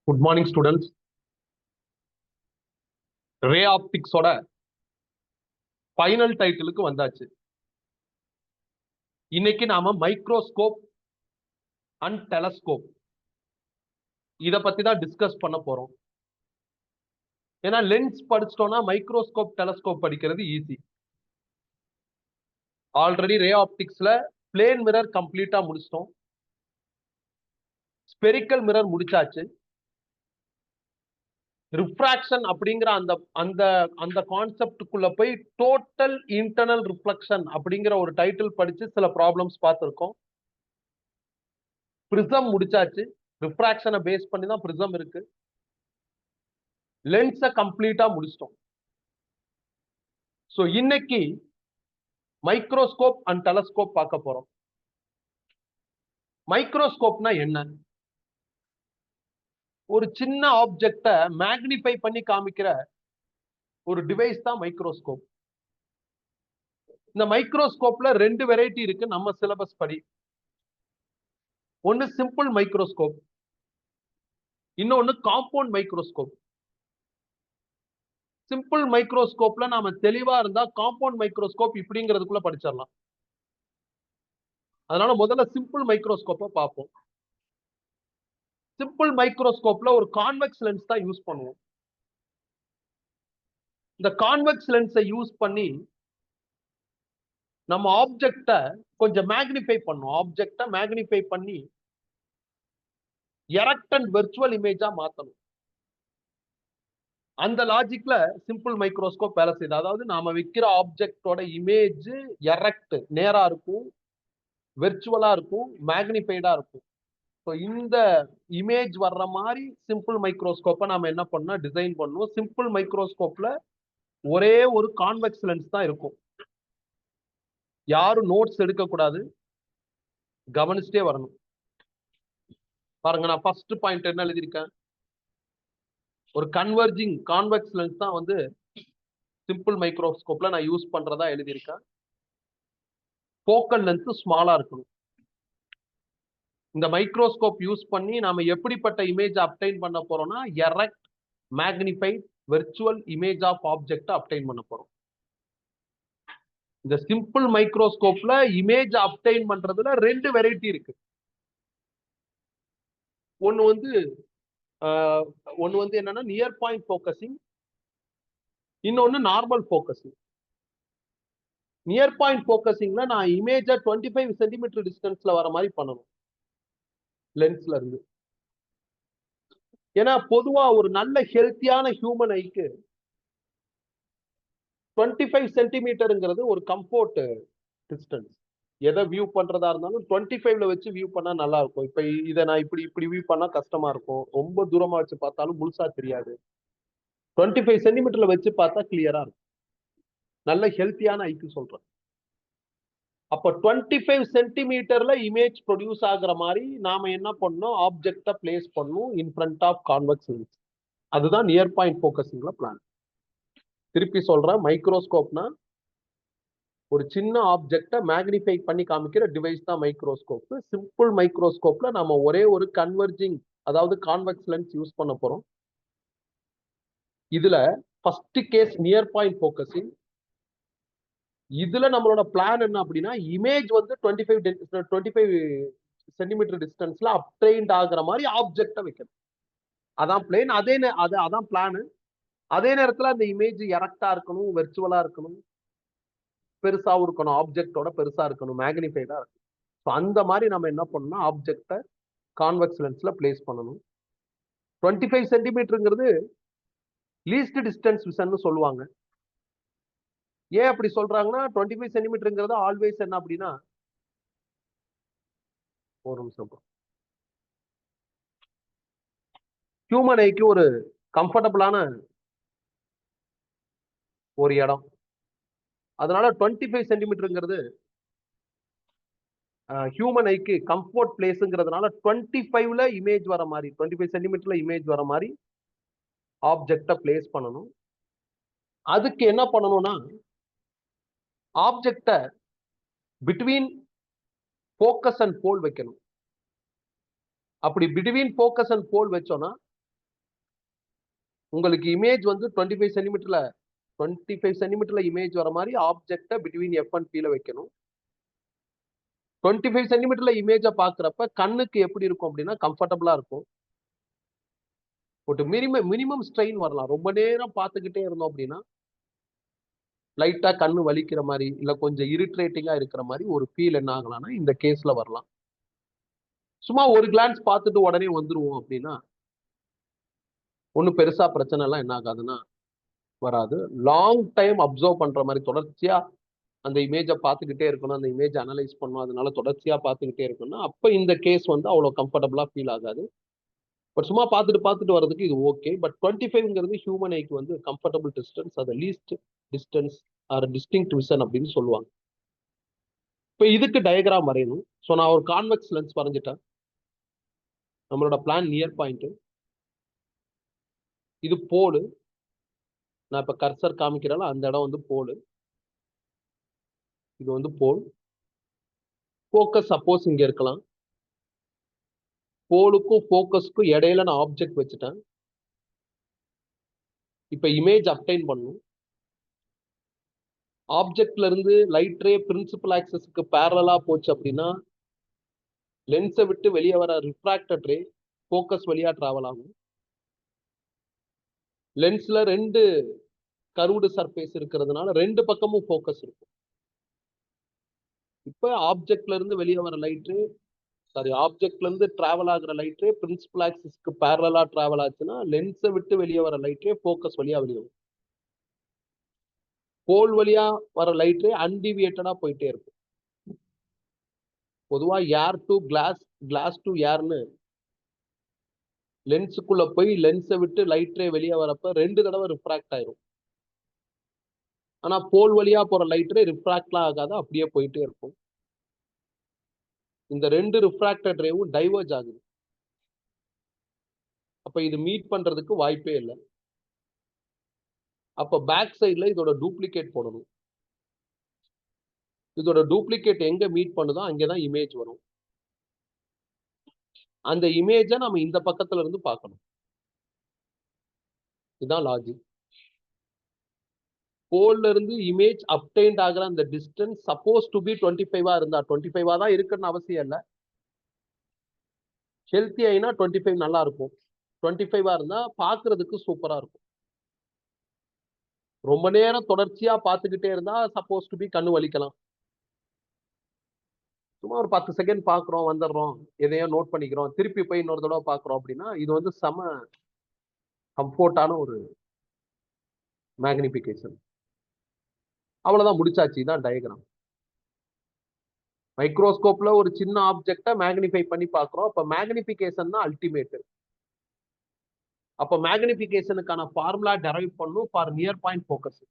Good morning students. Ray ஆப்டிக்ஸோட final டைட்டிலுக்கு வந்தாச்சு. இன்னைக்கு நாம மைக்ரோஸ்கோப் அண்ட் டெலஸ்கோப் இத பத்தி தான் டிஸ்கஸ் பண்ண போறோம். ஏன்னா லென்ஸ் படிச்சிட்டோம்னா மைக்ரோஸ்கோப் டெலஸ்கோப் படிக்கிறது ஈஸி. ஆல்ரெடி ரே ஆப்டிக்ஸ்ல பிளேன் மிரர் கம்ப்ளீட்டா முடிச்சிட்டோம். ஸ்பெரிக்கல் மிரர் முடிச்சாச்சு. ரிஃப்ராக்ஷன் அப்படிங்கிற அந்த அந்த அந்த கான்செப்டுக்குள்ள போய் டோட்டல் இன்டர்னல் ரிஃப்ளெக்ஷன் அப்படிங்கிற ஒரு டைட்டில் படிச்சு சில ப்ராப்ளம்ஸ் பார்த்திருக்கோம். பிரிசம் முடிச்சாச்சு. ரிஃப்ராக்ஷனை பேஸ் பண்ணி தான் பிரிசம் இருக்கு. லென்ஸை கம்ப்ளீட்டா முடிச்சிட்டோம். ஸோ இன்னைக்கு மைக்ரோஸ்கோப் அண்ட் டெலஸ்கோப் பார்க்க போறோம். மைக்ரோஸ்கோப்னா என்ன? ஒரு சின்ன ஆப்ஜெக்ட மேக்னிஃபை பண்ணி காமிக்கிற ஒரு டிவைஸ் தான் மைக்ரோஸ்கோப். இந்த மைக்ரோஸ்கோப்ல ரெண்டு வெரைட்டி இருக்கு நம்ம சிலபஸ் படி. ஒன்னு சிம்பிள் மைக்ரோஸ்கோப், இன்னொன்னு காம்பவுண்ட் மைக்ரோஸ்கோப். சிம்பிள் மைக்ரோஸ்கோப்ல நாம தெளிவா இருந்தா காம்பவுண்ட் மைக்ரோஸ்கோப் இப்படிங்கிறதுக்குள்ள படிச்சிடலாம். அதனால முதல்ல சிம்பிள் மைக்ரோஸ்கோப்பை பார்ப்போம். சிம்பிள் மைக்ரோஸ்கோப்ல ஒரு கான்வெக்ஸ் லென்ஸ் தான் யூஸ் பண்ணுவோம். இந்த கான்வெக்ஸ் லென்ஸை யூஸ் பண்ணி நம்ம ஆப்ஜெக்ட கொஞ்சம் மேக்னிஃபை பண்ணும். ஆப்ஜெக்ட மேக்னிஃபை பண்ணி எரக்ட் அண்ட் வெர்ச்சுவல் இமேஜா மாத்தணும். அந்த லாஜிக்ல சிம்பிள் மைக்ரோஸ்கோப் வேலை செய்யுது. அதாவது நாம வைக்கிற ஆப்ஜெக்டோட இமேஜ் எரக்ட் நேரா இருக்கும், வெர்ச்சுவலா இருக்கும், மேக்னிஃபைடா இருக்கும். இந்த இமேஜ் வர்ற மாதிரி சிம்பிள் மைக்ரோஸ்கோப்பை நாம என்ன பண்ணோம், டிசைன் பண்ணுவோம். சிம்பிள் மைக்ரோஸ்கோப்ல ஒரே ஒரு கான்வெக்ஸ் லென்ஸ் தான் இருக்கும். யாரும் நோட்ஸ் எடுக்க கூடாது, கவனிச்சுட்டே வரணும். பாருங்க, நான் ஃபர்ஸ்ட் பாயிண்ட் என்ன எழுதியிருக்கேன், ஒரு கன்வர்ஜிங் கான்வெக்ஸ் லென்ஸ் தான் வந்து சிம்பிள் மைக்ரோஸ்கோப்ல நான் யூஸ் பண்றதா எழுதியிருக்கேன். ஃபோக்கல் லென்த் ஸ்மாலா இருக்கணும். இந்த மைக்ரோஸ்கோப் யூஸ் பண்ணி நாம எப்படிப்பட்ட இமேஜ் அப்டைன் பண்ண போறோம்னா erect, magnified, virtual image of object obtain பண்ண போறோம். இந்த சிம்பிள் மைக்ரோஸ்கோப்ல இமேஜ் அப்டைன் பண்றதுல ரெண்டு வெரைட்டி இருக்கு. ஒன்னு வந்து என்னன்னா நியர் பாயிண்ட் ஃபோக்கசிங், இன்னொன்னு நார்மல் ஃபோக்கசிங். நியர் பாயிண்ட் ஃபோக்கசிங்ல நான் இமேஜை 25 சென்டிமீட்டர் டிஸ்டன்ஸ்ல வர மாதிரி பண்ணணும் லென்ஸ்ல இருந்து. ஏன்னா பொதுவா ஒரு நல்ல ஹெல்த்தியான ஹியூமன் ஐக்கு 25 சென்டிமீட்டருங்கிறது ஒரு கம்ஃபோர்ட் டிஸ்டன்ஸ். எதை வியூ பண்றதா இருந்தாலும் 25ல வச்சு வியூ பண்ணா நல்லா இருக்கும். இப்ப இதை நான் இப்படி இப்படி வியூ பண்ணா கஷ்டமா இருக்கும். ரொம்ப தூரமா வச்சு பார்த்தாலும் முழுசா தெரியாது. 25 சென்டிமீட்டர்ல வச்சு பார்த்தா கிளியரா இருக்கும். நல்ல ஹெல்த்தியான ஐக்கு சொல்றேன். அப்ப 25 சென்டிமீட்டர்ல இமேஜ் ப்ரொடியூஸ் ஆகுற மாதிரி நாம என்ன பண்ணணும், ஆப்ஜெக்ட பிளேஸ் பண்ணணும் in front of convex lens. அதுதான் நியர் பாயிண்ட் ஃபோக்கசிங்ல பிளான். திருப்பி சொல்றேன், மைக்ரோஸ்கோப்னா ஒரு சின்ன ஆப்ஜெக்ட மேக்னிஃபை பண்ணி காமிக்கிற டிவைஸ் தான் மைக்ரோஸ்கோப். சிம்பிள் மைக்ரோஸ்கோப்ல நம்ம ஒரே ஒரு கன்வர்ஜிங், அதாவது கான்வெக்ஸ் லென்ஸ் யூஸ் பண்ண போறோம். இதுல first case near point focusing. இதுல நம்மளோட பிளான் என்ன அப்படின்னா, இமேஜ் வந்து 25 சென்டிமீட்டர் டிஸ்டன்ஸ்ல அப்ட்ரெயின்ட் ஆகுற மாதிரி ஆப்ஜெக்ட வைக்கணும். அதான் பிளேன். அதான் பிளான். அதே நேரத்துல அந்த இமேஜ் எரக்டா இருக்கணும், வெர்ச்சுவலா இருக்கணும், பெருசாவும் இருக்கணும், ஆப்ஜெக்டோட பெருசா இருக்கணும், மேக்னிஃபைடா இருக்கணும். அந்த மாதிரி நம்ம என்ன பண்ணணும், ஆப்ஜெக்ட கான்வெக்ஸ் லென்ஸ்ல பிளேஸ் பண்ணணும். 25 சென்டிமீட்டருங்கிறது லீஸ்ட் டிஸ்டன்ஸ் விஷன் சொல்லுவாங்க. ஏன் அப்படி சொல்றாங்கன்னா, 25 சென்டிமீட்டருங்கிறது ஆல்வேஸ் என்ன அப்படின்னா, ஒரு நிமிஷம், ஹியூமன் ஐக்கு ஒரு கம்ஃபர்டபுளான ஒரு இடம். அதனால 25 சென்டிமீட்டருங்கிறது ஹியூமன் ஐக்கு கம்ஃபோர்ட் பிளேஸ்ங்கிறதுனால 25ல இமேஜ் வர மாதிரி, 25 சென்டிமீட்டர்ல இமேஜ் வர மாதிரி ஆப்ஜெக்ட பிளேஸ் பண்ணணும். அதுக்கு என்ன பண்ணணும்னா, ஆப்ஜெக்ட பிட்வீன் ஃபோக்கஸ் அண்ட் போல் வைக்கணும். அப்படி பிட்வீன் ஃபோக்கஸ் அண்ட் போல் வச்சோம்னா உங்களுக்கு இமேஜ் வந்து 25 சென்டிமீட்டர்ல 25 சென்டிமீட்டர்ல இமேஜ் வர மாதிரி ஆப்ஜெக்ட பிட்வீன் எஃப் அண்ட் பி ல வைக்கணும். 25 சென்டிமீட்டர்ல இமேஜ பாக்குறப்ப கண்ணுக்கு எப்படி இருக்கும் அப்படின்னா கம்ஃபர்டபுளா இருக்கும். ஒரு மினிமம் ஸ்ட்ரெயின் வரலாம். ரொம்ப நேரம் பார்த்துக்கிட்டே இருந்தோம் அப்படின்னா லைட்டா கண்ணு வலிக்கிற மாதிரி இல்ல கொஞ்சம் இரிட்ரேட்டிங்கா இருக்கிற மாதிரி ஒரு ஃபீல் என்ன ஆகலாம்னா இந்த கேஸ்ல வரலாம். சும்மா ஒரு கிளான்ஸ் பார்த்துட்டு உடனே வந்துருவோம் அப்படின்னா ஒன்னும் பெருசா பிரச்சனை எல்லாம் என்ன ஆகாதுன்னா வராது. லாங் டைம் அப்சர்வ் பண்ற மாதிரி தொடர்ச்சியா அந்த இமேஜை பார்த்துக்கிட்டே இருக்கணும், அந்த இமேஜ் அனலைஸ் பண்ணணும், அதனால தொடர்ச்சியா பார்த்துக்கிட்டே இருக்கணும். அப்ப இந்த கேஸ் வந்து அவ்வளவு கம்ஃபர்டபுளா ஃபீல் ஆகாது. பட் சும்மா பார்த்துட்டு வர்றதுக்கு இது ஓகே. பட் 25ங்கிறது ஹியூமன் ஐக்கு வந்து கம்ஃபர்டபுள் டிஸ்டன்ஸ், அது least distance or distinct vision அப்படின்னு சொல்லுவாங்க. இப்ப இதுக்கு டயக்ராம் வரையணும். ஸோ நான் ஒரு கான்வெக்ஸ் லென்ஸ் வரைஞ்சிட்டேன். நம்மளோட பிளான் நியர் பாயிண்ட். இது போலு. நான் இப்ப கர்சர் காமிக்கிறேன், அந்த இடம் வந்து போலு. இது வந்து போல். ஃபோக்கஸ் சப்போஸ் இங்க இருக்கலாம். போலுக்கும் ஃபோக்கஸ்க்கும் இடையில நான் ஆப்ஜெக்ட் வச்சுட்டேன். இப்ப இமேஜ் அப்டைன் பண்ணும். ஆப்ஜெக்ட்ல இருந்து லைட் ரே பிரின்சிபல் ஆக்சஸ்க்கு பேரலா போச்சு அப்படின்னா லென்ஸை விட்டு வெளியே வர ரிஃப்ராக்டட் ரே ஃபோக்கஸ் வழியா டிராவல் ஆகும். லென்ஸ்ல 2 கர்வ்டு சர்ஃபேஸ் இருக்கிறதுனால 2 பக்கமும் ஃபோக்கஸ் இருக்கும். இப்ப ஆப்ஜெக்ட்ல இருந்து வெளியே வர லைட் ரே ஆப்ஜெக்ட்ல இருந்து டிராவல் ஆகுற லைட் ரே பிரின்சிபல் ஆக்சிஸ்க்கு பேரலா டிராவல் ஆச்சுன்னா லென்ஸை விட்டு வெளியே வர லைட் ரே ஃபோக்கஸ் வழியா வெளியே வரும். போல் வழியா வர லைட் ரே அன்டிவியேட்டடா போயிட்டே இருக்கும். பொதுவா air to glass, glass to ஏர்னு லென்ஸுக்குள்ள போய் லென்ஸை விட்டு லைட் ரே வெளியே வரப்ப 2 தடவை ரிஃப்ராக்ட் ஆயிரும். ஆனா போல் வழியா போற லைட் ரே ரிஃப்ராக்ட்லாம் ஆகாது, அப்படியே போயிட்டே இருக்கும். இந்த 2 ரிஃப்ராக்டட் ரேவும் டைவர்ஜ் ஆகுது. அப்ப இது மீட் பண்றதுக்கு வாய்ப்பே இல்லை. அப்ப பேக் சைட்ல இதோட டூப்ளிகேட் போடணும். இதோட டூப்ளிகேட் எங்க மீட் பண்ணுதோ அங்கதான் இமேஜ் வரும். அந்த இமேஜை நம்ம இந்த பக்கத்துல இருந்து பார்க்கணும். இதுதான் லாஜிக். போல்ல இருந்து இமேஜ் அப்டைன்ட் ஆகிற அந்த டிஸ்டன்ஸ் சப்போஸ் டு பி 25 இருந்தா 25 தான் இருக்குன்னு அவசியம் இல்லை. ஹெல்த்தி ஆயினா 25 நல்லா இருக்கும். 25 இருந்தா பாக்குறதுக்கு சூப்பரா இருக்கும். ரொம்ப நேரம் தொடர்ச்சியா பார்த்துக்கிட்டே இருந்தா சப்போஸ் டு பி கண்ணு வலிக்கலாம். சும்மா ஒரு 10 செகண்ட் பாக்குறோம், வந்துடுறோம், எதையோ நோட் பண்ணிக்கிறோம், திருப்பி போய் இன்னொரு தடவை பாக்குறோம் அப்படின்னா இது வந்து செம கம்ஃபோர்ட்டான ஒரு மேக்னிபிகேஷன். அவ்வளவுதான், முடிச்சாச்சு. இதான் டயக்ராம். மைக்ரோஸ்கோப்ல ஒரு சின்ன ஆப்ஜெக்ட மேக்னிஃபை பண்ணி பாக்குறோம். அப்ப மேக்னிபிகேஷன் தான் அல்டிமேட். அப்ப மேக்னிபிகேஷனுக்கான ஃபார்முலா டெரைவ் பண்ணும் ஃபார் நியர் பாயிண்ட் ஃபோக்கஸ்.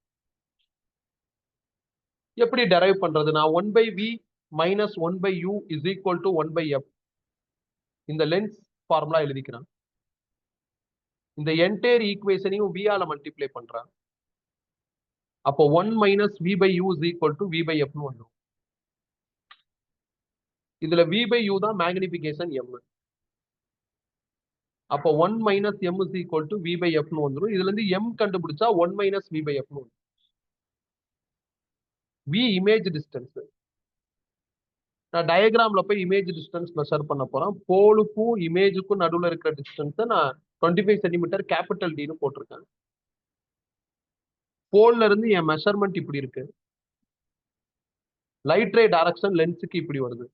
எப்படி டெரைவ் பண்றது? நான் 1/v minus 1/u is equal to 1/f இந்த லென்ஸ் ஃபார்முலா எழுதிக்கிறேன். இந்த என்டையர் ஈக்குவேஷனையும் v ஆல மல்டிப்ளை பண்றேன். அப்போ 1 minus v/u is equal to v/f னு வந்துடும். இதுல v/u தான் மேக்னிபிகேஷன் m. அப்போ 1 minus m is equal to v/f னு வந்துடும். இதுல இருந்து m கண்டுபிடிச்சா 1 மைனஸ் v/f னு வந்துடும். v image distance. நான் டயக்ராம்ல போய் இமேஜ் டிஸ்டன்ஸ் மெஷர் பண்ண போறேன். போலுக்கும் இமேஜுக்கும் நடுவுல இருக்கிற டிஸ்டன்ஸ் நான் 25 சென்டிமீட்டர் கேபிட்டல் டின்னு போட்டிருக்கேன். போல்ல இருந்து என் மெஷர்மெண்ட் இப்படி இருக்கு. லைட் ரே டைரக்ஷன் லென்ஸுக்கு இப்படி வருது.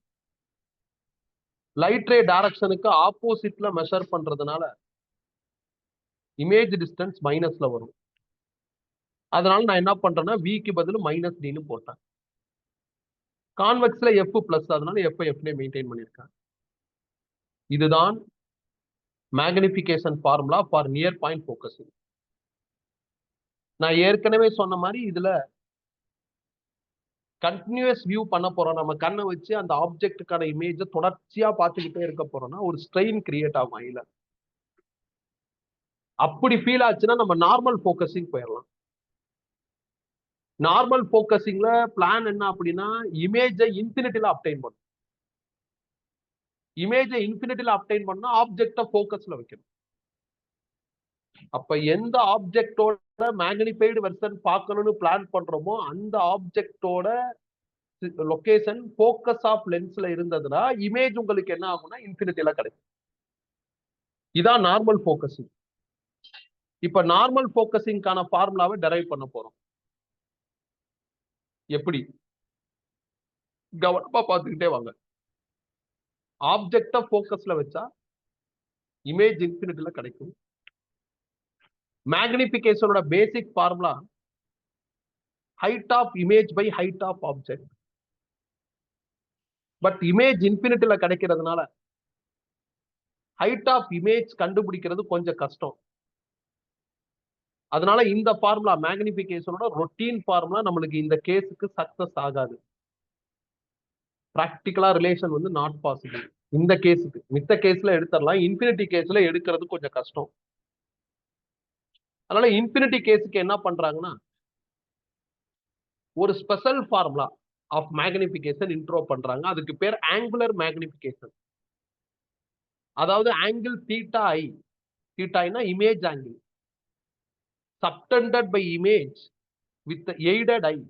லைட் ரே டைரக்ஷனுக்கு ஆப்போசிட்ல மெஷர் பண்றதுனால இமேஜ் டிஸ்டன்ஸ் மைனஸ்ல வரும். அதனால நான் என்ன பண்றேன்னா விக்கு பதில் மைனஸ் டின்னு போட்டேன். கான்வெக்ஸ்ல எஃப் பிளஸ், அதனால எஃப் மெயின்டைன் பண்ணிருக்கேன். இதுதான் magnification formula for near point focusing. நான் ஏற்கனவே சொன்ன மாதிரி இதுல கண்டினியூஸ் வியூ பண்ண போறோம். நம்ம கண்ணை வச்சு அந்த ஆப்ஜெக்டுக்கான இமேஜை தொடர்ச்சியா பார்த்துக்கிட்டே இருக்க போறோம்னா ஒரு ஸ்ட்ரெயின் கிரியேட் ஆகும் ஐல. அப்படி ஃபீல் ஆச்சுன்னா நம்ம நார்மல் ஃபோக்கஸிங் போயிடலாம். நார்மல் ஃபோக்கஸிங்ல பிளான் என்ன அப்படின்னா இமேஜை இன்ஃபினிட்டில அப்டைன் பண்ணும். இமேஜை இன்ஃபினிட்டில அப்டைன் பண்ணா ஆப்ஜெக்ட ஃபோக்கஸ்ல வைக்கணும். அப்ப எந்த ஆப்ஜெக்டோட மேக்னிஃபைடு வெர்சன் பார்க்கணும்னு பிளான் பண்றோமோ அந்த ஆப்ஜெக்டோட லொகேஷன் போக்கஸ் ஆஃப் லென்ஸ்ல இருந்ததுன்னா இமேஜ் உங்களுக்கு என்ன ஆகும்னா இன்ஃபினிட்டில கிடைக்கும். இதான் நார்மல் போக்கசிங். இப்ப நார்மல் போக்கசிங்கான ஃபார்முலாவை டெரைவ் பண்ண போறோம். எப்படி? கவனமா பார்த்துக்கிட்டே வாங்க. ஆப்ஜெக்ட போக்கஸ்ல வச்சா இமேஜ் இன்ஃபினிட்டில கிடைக்கும். மேக்னிபிகேஷனோட basic formula height of image by height of object. But image இன்ஃபினிட்டில கிடைக்கிறதுனால ஹைட் ஆஃப் இமேஜ் கண்டுபிடிக்கிறது கொஞ்சம் கஷ்டம். அதனால இந்த ஃபார்முலா மேக்னிபிகேஷனோட ரொட்டீன் ஃபார்முலா நம்மளுக்கு இந்த கேஸுக்கு சக்சஸ் ஆகாது. பிராக்டிகலா ரிலேஷன் வந்து நாட் பாசிபிள் இந்த கேஸுக்கு. மித்த கேஸ்ல எடுத்துடலாம், இன்ஃபினிட்டி கேஸ்ல எடுக்கிறது கொஞ்சம் கஷ்டம். அதனால இன்ஃபினிட்டி கேஸுக்கு என்ன பண்றாங்கன்னா ஒரு special formula of magnification intro பண்றாங்க. அதுக்கு பேர் ஆங்குலர் மேக்னிபிகேஷன். அதாவது ஆங்கிள் தீட்டா ஐ, தீட்டானா image angle, subtended by image with the aided eye.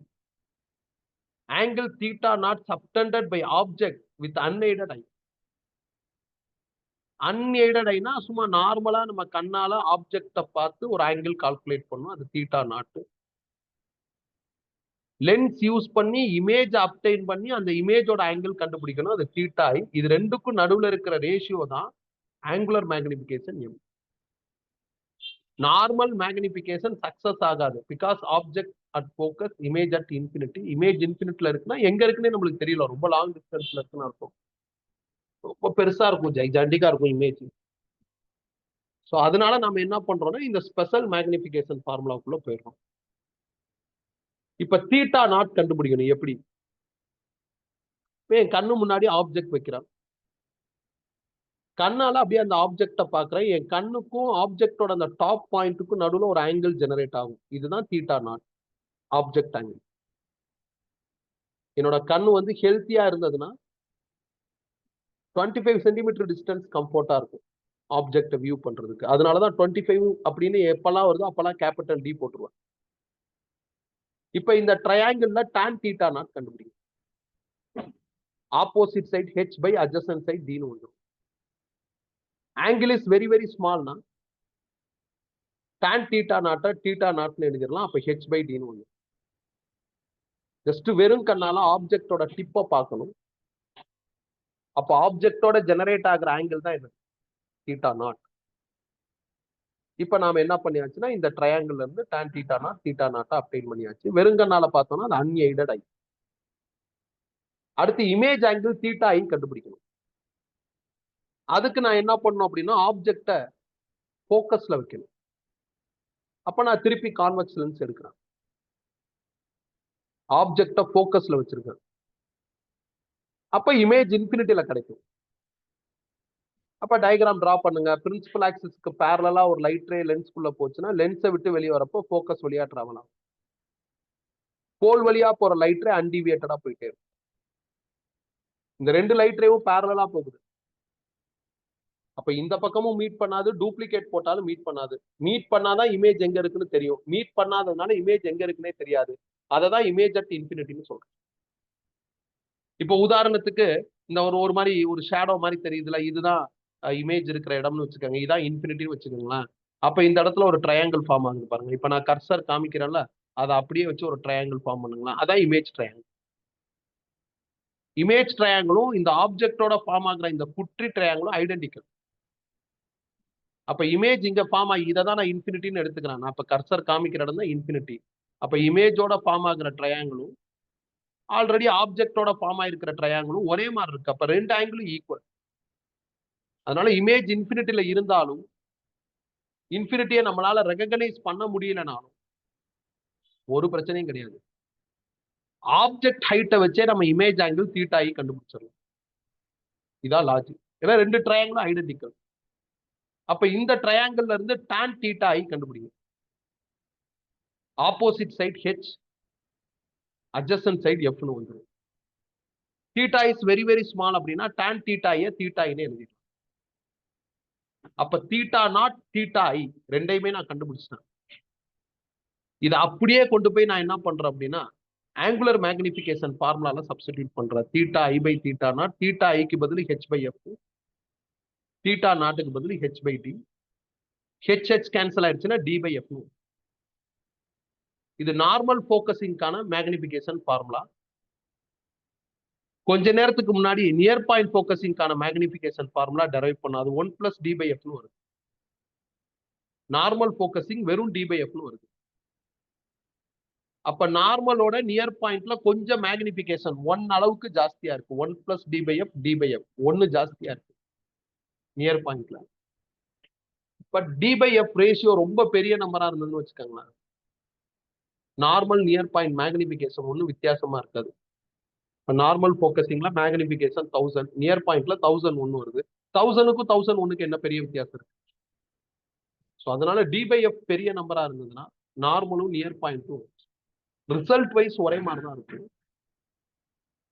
Angle theta not subtended by object with unaided eye. Unaided eye na சும்மா நார்மலா நம்ம கண்ணால ஆப்ஜெக்ட பார்த்து ஒரு ஆங்கிள் கால்குலேட் பண்ணோம், அது தீட்டா நாட். லென்ஸ் யூஸ் பண்ணி இமேஜ் அப்டைன் பண்ணி அந்த இமேஜோட ஆங்கிள் கண்டுபிடிக்கணும், அது தீட்டா ஐ. இது ரெண்டுக்கும் நடுவுல இருக்கிற ரேஷியோ தான் angular magnification M. Normal magnification success ஆகாது because object at focus, image at infinity. Image இன்ஃபினிட்டில இருக்குன்னா எங்க இருக்குன்னு நம்மளுக்கு தெரியல, ரொம்ப லாங் டிஸ்டன்ஸ்ல இருக்குன்னு இருக்கும், ரொம்ப பெருசா இருக்கும், ஜைஜாண்டிக்கா இருக்கும் இமேஜ். ஸோ அதனால நம்ம என்ன பண்றோம்னா இந்த ஸ்பெஷல் மேக்னிபிகேஷன் ஃபார்முலாக்குள்ள போயிடுறோம். இப்ப தீட்டா நாட் கண்டுபிடிக்கணும். எப்படி? என் கண்ணு முன்னாடி ஆப்ஜெக்ட் வைக்கிறான், கண்ணால அப்படியே அந்த ஆப்ஜெக்ட பாக்குறேன், என் கண்ணுக்கும் ஆப்ஜெக்டோட அந்த டாப் பாயிண்ட்டுக்கும் நடுவுல ஒரு ஆங்கிள் ஜெனரேட் ஆகும், இதுதான் தீட்டா நாட், ஆப்ஜெக்ட் ஆங்கிள். என்னோட கண்ணு வந்து ஹெல்த்தியா இருந்ததுன்னா 25 சென்டிமீட்டர் டிஸ்டன்ஸ் கம்ஃபர்ட்டா இருக்கும் ஆப்ஜெக்ட வியூ பண்றதுக்கு. அதனாலதான் 25 அப்படின்னு எப்பெல்லாம் வருதோ அப்பெல்லாம் கேபிட்டல் டி போட்டுருவேன். இப்ப இந்த ட்ரையாங்கிள்ல டான் தீட்டா நாட் கண்டுபிடிக்கும். Opposite side H by adjacent side டின்னு வந்துடும். ஆங்கிள் இஸ் வெரி வெரி ஸ்மால்னா டான் தீட்டா நாட்டை தீட்டா நாட்னு எழுதிடலாம், அப்ப ஹெச் பை டின்னு வந்துடும். ஜஸ்ட் வெறும் கண்ணால ஆப்ஜெக்டோட டிப்பை பார்க்கணும், அப்ப ஆப்ஜெக்டோட ஜெனரேட் ஆகிற ஆங்கிள் தான் இது தீட்டா நாட். இப்ப நாம என்ன பண்ணியாச்சுன்னா இந்த ட்ரையாங்கிள் இருந்து டான் தீட்டா நாட்டை அப்டைன் பண்ணியாச்சு. வெறுங்கண்ணால பார்த்தோம்னா அது அன்எய்டட் ஐ. அடுத்து இமேஜ் ஆங்கிள் தீட்டா ஐ கண்டுபிடிக்கணும். அதுக்கு நான் என்ன பண்ணணும் அப்படின்னா ஆப்ஜெக்ட போக்கஸ்ல வைக்கணும். அப்ப நான் திருப்பி கான்வெக்ஸ் லென்ஸ் எடுக்கிறேன், ஆப்ஜெக்ட போக்கஸ்ல வச்சிருக்கேன், அப்ப இமேஜ் இன்ஃபினிட்டில கிடைக்கும். அப்ப டயக்ராம் டிரா பண்ணுங்க. பிரின்சிபல் ஆக்சிஸ்க்கு பேரலா ஒரு லைட் ரே லென்ஸ்குள்ள போச்சுன்னா லென்ஸை விட்டு வெளியே வரப்போ போக்கஸ் வழியா டிராவல் ஆகும். கோல் வழியா போற லைட் ரே அன்டிவியேட்டடா போயிட்டே இருக்கும். இந்த ரெண்டு லைட் ரேவும் பேரலா போகுது. அப்ப இந்த பக்கமும் மீட் பண்ணாது, டூப்ளிகேட் போட்டாலும் மீட் பண்ணாது. மீட் பண்ணாதான் இமேஜ் எங்க இருக்குன்னு தெரியும், மீட் பண்ணாததுனால இமேஜ் எங்க இருக்குன்னே தெரியாது. அததான் இமேஜ் அட் இன்ஃபினிட்டின்னு சொல்றேன். இப்போ உதாரணத்துக்கு இந்த ஒரு மாதிரி ஒரு ஷேடோ மாதிரி தெரியுதுல, இதுதான் இமேஜ் இருக்கிற இடம்னு வச்சுக்கோங்க, இதான் இன்ஃபினிட்டின்னு வச்சுக்கோங்களேன். அப்ப இந்த இடத்துல ஒரு ட்ரையாங்கிள் ஃபார்ம் ஆகுது பாருங்க. இப்ப நான் கர்சர் காமிக்கிறேன்ல, அதை அப்படியே வச்சு ஒரு ட்ரையாங்கிள் ஃபார்ம் பண்ணுங்களா, அதான் இமேஜ் ட்ரையாங்கிள். இமேஜ் ட்ரையாங்கிளும் இந்த ஆப்ஜெக்டோட ஃபார்ம் ஆகுற இந்த குற்றி ட்ரையாங்கிளும் ஐடென்டிக்கல். அப்ப இமேஜ் இங்க ஃபார்ம் ஆகி இதை தான் நான் இன்ஃபினிட்டின்னு எடுத்துக்கிறேன். நான் இப்ப கர்சர் காமிக்கிற இடம் தான் இன்ஃபினிட்டி. அப்ப இமேஜோட ஃபார்ம் ஆகுற ட்ரையாங்கிளும் ஆல்ரெடி ஆப்ஜெக்டோட ஃபார்ம் ஆயிருக்கிற ட்ரையாங்கிளும் ஒரே மாதிரி இருக்கு. அப்ப ரெண்டு ஆங்கிளும் ஈக்குவல். அதனால இமேஜ் இன்ஃபினிட்டில இருந்தாலும் இன்ஃபினிட்டியை நம்மளால ரெகக்னைஸ் பண்ண முடியலனாலும் ஒரு பிரச்சனையும் கிடையாது. ஆப்ஜெக்ட் ஹைட்டை வச்சே நம்ம இமேஜ் ஆங்கிள் தீட்டா ஐ கண்டுபிடிச்சிடலாம். இதான் லாஜிக். ஏன்னா ரெண்டு ட்ரையாங்கிளும் ஐடென்டிக்கல். அப்ப இந்த ட்ரையாங்கிள்ல இருந்து டான் தீட்டா ஐ கண்டுபிடிங்க. Opposite side H, adjacent side எஃப்னு வந்துடும். Theta is very very small அப்படின்னா டான் தீட்டா ஐ தீட்டா ஐன்னு எழுதிடும். அப்ப தீட்டா நாட் தீட்டா ஐ ரெண்டையுமே நான் கண்டுபிடிச்சிட்டேன். இதை அப்படியே கொண்டு போய் நான் என்ன பண்றேன் அப்படின்னா ஆங்குலர் மேக்னிபிகேஷன் ஃபார்முலால சப்ஸ்டிடியூட் பண்றேன். Theta I by theta nought, theta ஐக்கு பதில் ஹெச் பை எஃப், தீட்டா நாட்டுக்கு பதில் H by D, H H cancel ஆயிடுச்சுன்னா டி பை எஃப். இது நார்மல் போக்கஸிங்கான மேக்னிபிகேஷன் ஃபார்முலா. கொஞ்ச நேரத்துக்கு முன்னாடி நியர் பாயிண்ட் போக்கஸிங்கான மேக்னிபிகேஷன் ஃபார்முலா டெரைவ் பண்ண அது 1 பிளஸ் டி பை எஃப்னு வருது. நார்மல் போக்கஸிங் வெறும் டி பை எஃப்னு வருது. அப்ப நார்மலோட நியர் பாயிண்ட்ல கொஞ்சம் மேக்னிபிகேஷன் 1 அளவுக்கு ஜாஸ்தியா இருக்கு. 1 plus D by F, D by F 1 ஜாஸ்தியா இருக்கு நியர் பாயிண்ட்ல. But D by F ratio ரொம்ப பெரிய நம்பரா இருந்ததுன்னு வச்சுக்கோங்களேன், நார்மல் நியர் பாயிண்ட் மேக்னிபிகேஷன் ஒன்றும் வித்தியாசமா இருக்காது. நார்மல் போக்கஸிங்ல மேக்னிபிகேஷன் 1000, நியர் பாயிண்ட்ல 1001 வருது. 1000க்கும் 1001க்கு என்ன பெரிய வித்தியாசம் இருக்கு? ஸோ அதனால டி பை எஃப் பெரிய நம்பரா இருந்ததுன்னா நார்மலும் நியர் பாயிண்ட்டும் ரிசல்ட் வைஸ் ஒரே மாதிரி தான் இருக்கும்.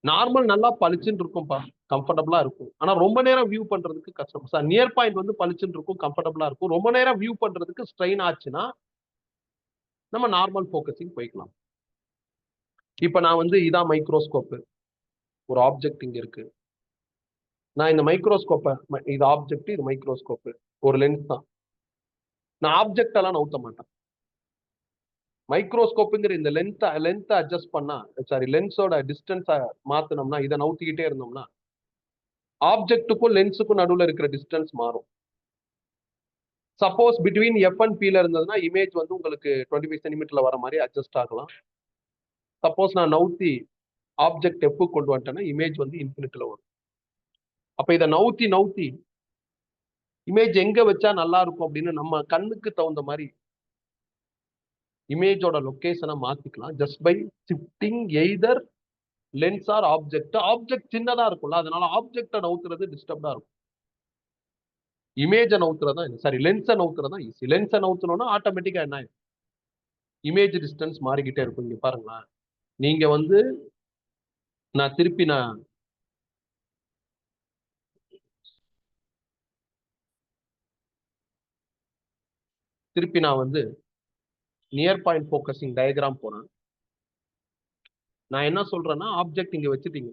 நார்மல் நல்லா பளிச்சுன்னு இருக்கும்பா, கம்ஃபர்டபுளா இருக்கும். ஆனா ரொம்ப நேரம் வியூ பண்றதுக்கு கஷ்டம் சார். நியர் பாயிண்ட் வந்து பளிச்சுன்னு இருக்கும், கம்ஃபர்டபுளா இருக்கும். ரொம்ப நேரம் வியூ பண்றதுக்கு ஸ்ட்ரெயின் ஆச்சுன்னா நம்ம நார்மல் போக்கஸிங் போய்க்கலாம். இப்ப நான் வந்து இதான் மைக்ரோஸ்கோப்பு, ஒரு ஆப்ஜெக்ட் இங்க இருக்கு. நான் இந்த மைக்ரோஸ்கோப்பை, இது ஆப்ஜெக்ட், இது மைக்ரோஸ்கோப்பு, ஒரு லென்ஸ் தான். நான் ஆப்ஜெக்ட் எல்லாம் நவுத்த மாட்டேன். மைக்ரோஸ்கோப்புங்கிற இந்த லென்த்தை அட்ஜஸ்ட் பண்ணா, சாரி லென்ஸோட டிஸ்டன்ஸை மாத்தினோம்னா, இதை நவுத்திக்கிட்டே இருந்தோம்னா ஆப்ஜெக்டுக்கும் லென்ஸுக்கும் நடுவில் இருக்கிற டிஸ்டன்ஸ் மாறும். சப்போஸ் பிட்வீன் எஃப் அண்ட் பில இருந்ததுன்னா இமேஜ் வந்து உங்களுக்கு 25 சென்டிமீட்டர்ல வர மாதிரி அட்ஜஸ்ட் ஆகலாம். சப்போஸ் நான் நவுத்தி ஆப்ஜெக்ட் எஃப் கொண்டு வந்துட்டேன்னா இமேஜ் வந்து இன்ஃபினிட்ல வரும். அப்ப இதை நவுத்தி இமேஜ் எங்க வச்சா நல்லா இருக்கும் அப்படின்னு நம்ம கண்ணுக்கு தகுந்த மாதிரி இமேஜோட லொகேஷனை மாத்திக்கலாம். Just by shifting either lens or object. Object சின்னதா இருக்கும்ல, அதனால ஆப்ஜெக்டை நவுத்துறது டிஸ்டர்ப்டா இருக்கும். இமேஜை நவுத்துறதா, சாரி லென்ஸை நவுத்துறதா ஈஸி. லென்ஸை நவுத்தணும்னா ஆட்டோமேட்டிக்கா என்ன ஆயிடும், இமேஜ் டிஸ்டன்ஸ் மாறிக்கிட்டே இருக்கும். இங்க பாருங்களேன், நீங்க வந்து நான் திருப்பி வந்து நியர் பாயிண்ட் போக்கஸிங் டயக்ராம் போறேன். நான் என்ன சொல்றேன்னா, ஆப்ஜெக்ட் இங்க வச்சுட்டீங்க,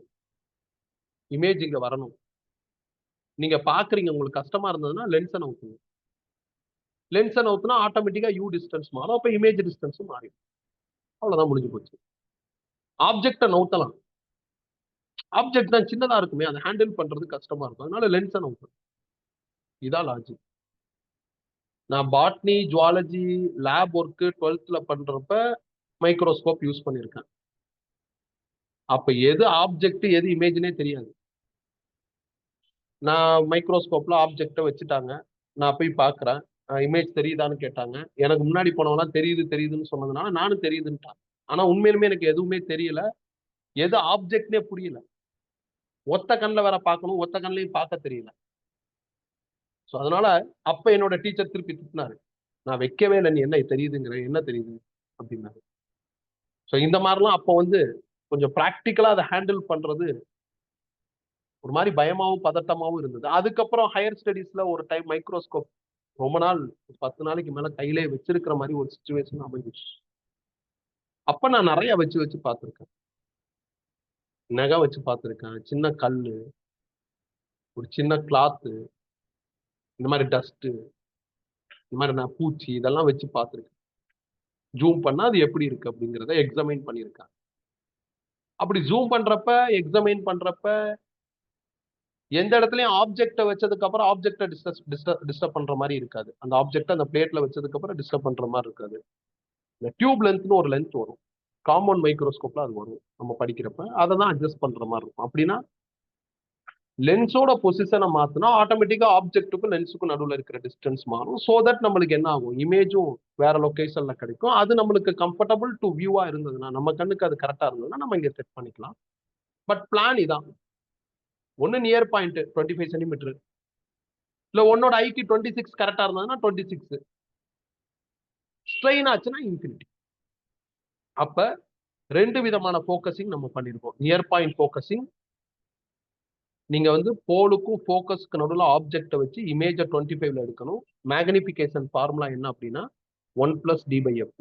இமேஜ் இங்க வரணும். நீங்க பாக்குறீங்க, உங்களுக்கு கஷ்டமா இருந்ததுன்னா லென்ஸை நவுத்துங்க. லென்ஸை நவுத்துனா ஆட்டோமேட்டிக்கா யூ டிஸ்டன்ஸ் மாறும், அப்ப இமேஜ் டிஸ்டன்ஸும் மாறிடும். அவ்வளவுதான், முடிஞ்சு போச்சு. ஆப்ஜெக்டை நவுத்தலாம், ஆப்ஜெக்ட் தான் சின்னதா இருக்குமே, அதை ஹேண்டில் பண்றது கஷ்டமா இருக்கும், அதனால லென்ஸை நவுத்தணும். இதான் லாஜிக். நான் botany zoology lab work 12th பண்றப்ப மைக்ரோஸ்கோப் யூஸ் பண்ணியிருக்கேன். அப்ப எது ஆப்ஜெக்ட் எது இமேஜ்னே தெரியாது. நான் மைக்ரோஸ்கோப்ல ஆப்ஜெக்டை வச்சுட்டாங்க, நான் போய் பாக்குறேன், இமேஜ் தெரியுதான்னு கேட்டாங்க. எனக்கு முன்னாடி போனவங்களாம் தெரியுதுன்னு சொன்னதுனால நானும் தெரியுதுன்ட்டான். ஆனா உண்மையிலுமே எனக்கு எதுவுமே தெரியல, எது ஆப்ஜெக்ட்னே புரியல. ஒத்த கண்ணில் வேற பார்க்கணும், ஒத்த கண்ணிலையும் பார்க்க தெரியல. ஸோ அதனால அப்ப என்னோட டீச்சர் திருப்பி திட்டினாரு, நான் வைக்கவே இல்லை, நீ என்ன தெரியுதுங்கிற, என்ன தெரியுது அப்படின்னாரு. ஸோ இந்த மாதிரிலாம் அப்போ வந்து கொஞ்சம் ப்ராக்டிக்கலா அதை ஹேண்டில் பண்றது ஒரு மாதிரி பயமாவும் பதட்டமாவும் இருந்தது. அதுக்கப்புறம் ஹையர் ஸ்டடீஸ்ல ஒரு டைம் மைக்ரோஸ்கோப் ரொம்ப நாள், 10 நாளைக்கு மேல கையிலே வச்சிருக்கிற மாதிரி ஒரு சிச்சுவேஷன் அமைஞ்சிச்சு. அப்ப நான் நிறைய வச்சு பார்த்துருக்கேன். நகை வச்சு பார்த்துருக்கேன், சின்ன கல்லு, ஒரு சின்ன கிளாத்து, இந்த மாதிரி டஸ்ட், இந்த மாதிரி நான் பூச்சி, இதெல்லாம் வச்சு பார்த்துருக்கேன். ஜூம் பண்ணா அது எப்படி இருக்கு அப்படிங்கிறத எக்ஸாமைன் பண்ணியிருக்கேன். அப்படி ஜூம் பண்றப்ப, எக்ஸாமைன் பண்றப்ப எந்த இடத்துலயும் ஆப்ஜெக்டை வச்சதுக்கு அப்புறம் ஆப்ஜெக்டை டிஸ்டர்ப் பண்ற மாதிரி இருக்காது. அந்த ஆப்ஜெக்ட் அந்த பிளேட்ல வச்சதுக்கு அப்புறம் டிஸ்டர்ப் பண்ற மாதிரி இருக்காது. இந்த டியூப் லென்த்னு ஒரு லென்த் வரும், காம்பவுண்ட் மைக்ரோஸ்கோப்ல அது வரும், நம்ம படிக்கிறப்ப அதை தான் அட்ஜஸ்ட் பண்ற மாதிரி இருக்கும். அப்படின்னா லென்ஸோட பொசிஷனை மாத்தினா ஆட்டோமேட்டிக்கா ஆப்ஜெக்டுக்கும் லென்ஸுக்கும் நடுவில் இருக்கிற டிஸ்டன்ஸ் மாறும். ஸோ தட் நம்மளுக்கு என்ன ஆகும், இமேஜும் வேற லொகேஷன்ல கிடைக்கும். அது நம்மளுக்கு கம்ஃபர்டபுள் டு வியூவா இருந்ததுன்னா, நம்ம கண்ணுக்கு அது கரெக்டா இருந்ததுன்னா நம்ம இங்க செட் பண்ணிக்கலாம். பட் பிளான் இதான், ஒன்னு நியர் பாயிண்ட் 25 சென்டிமீட்டர், இல்ல உன்னோட ஐக்கு 26 கரெக்டா இருந்ததுன்னா 26, ஸ்ட்ரெயின் ஆச்சுன்னா இன்ஃபினிட்டி. அப்ப 2 விதமான போக்கஸிங் நம்ம பண்ணிருக்கோம், நியர் பாயிண்ட் போக்கஸிங், நீங்க வந்து போலுக்கும் ஃபோக்கஸ்க்கு நடுவில் ஆப்ஜெக்டை வச்சு இமேஜை 25ல எடுக்கணும். மேக்னிஃபிகேஷன் ஃபார்முலா என்ன அப்படின்னா 1 + d/f.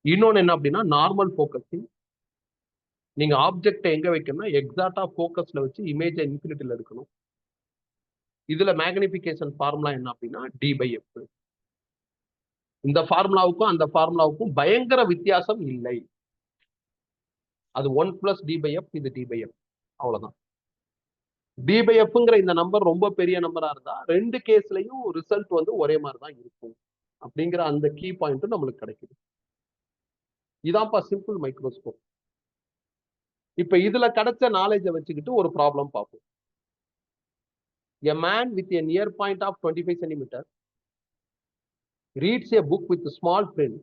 இன்னொன்னு என்ன அப்படின்னா நார்மல் ஃபோக்கஸிங். நீங்க ஆப்ஜெக்டை எங்க வைக்கணும்னா எக்ஸாக்டா ஃபோக்கஸ்ல வச்சு இமேஜை இன்ஃபினிட்டில எடுக்கணும். இதுல மேக்னிஃபிகேஷன் ஃபார்முலா என்ன அப்படின்னா d/f. இந்த ஃபார்முலாவுக்கும் அந்த ஃபார்முலாவுக்கும் பயங்கர வித்தியாசம் இல்லை. அது 1 + d/f, இது d/f. அவ்வளவுதான். d/fங்கிற இந்த நம்பர் ரொம்ப பெரிய நம்பரா இருந்தா 2 கேஸ்லயும் ரிசல்ட் வந்து ஒரே மாதிரி தான் இருக்கும் அப்படிங்கிற அந்த கீ பாயிண்ட் நம்மளுக்கு கிடைக்குது. இதான்ப்பா சிம்பிள் மைக்ரோஸ்கோப். இப்ப இதுல கிடைச்ச நாலேஜை வச்சுக்கிட்டு ஒரு ப்ராப்ளம் பார்ப்போம். A man with a near point of 25 cm reads a book with small print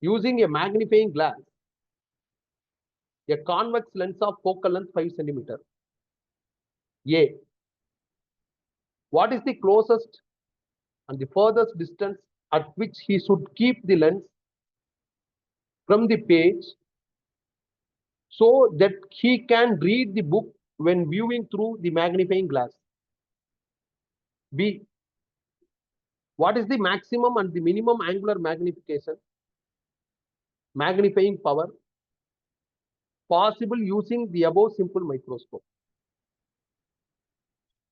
using a magnifying glass, a convex lens of focal length 5 cm. A. What is the closest and the furthest distance at which he should keep the lens from the page so that he can read the book when viewing through the magnifying glass? B. What is the maximum and the minimum angular magnification, magnifying power possible using the above simple microscope?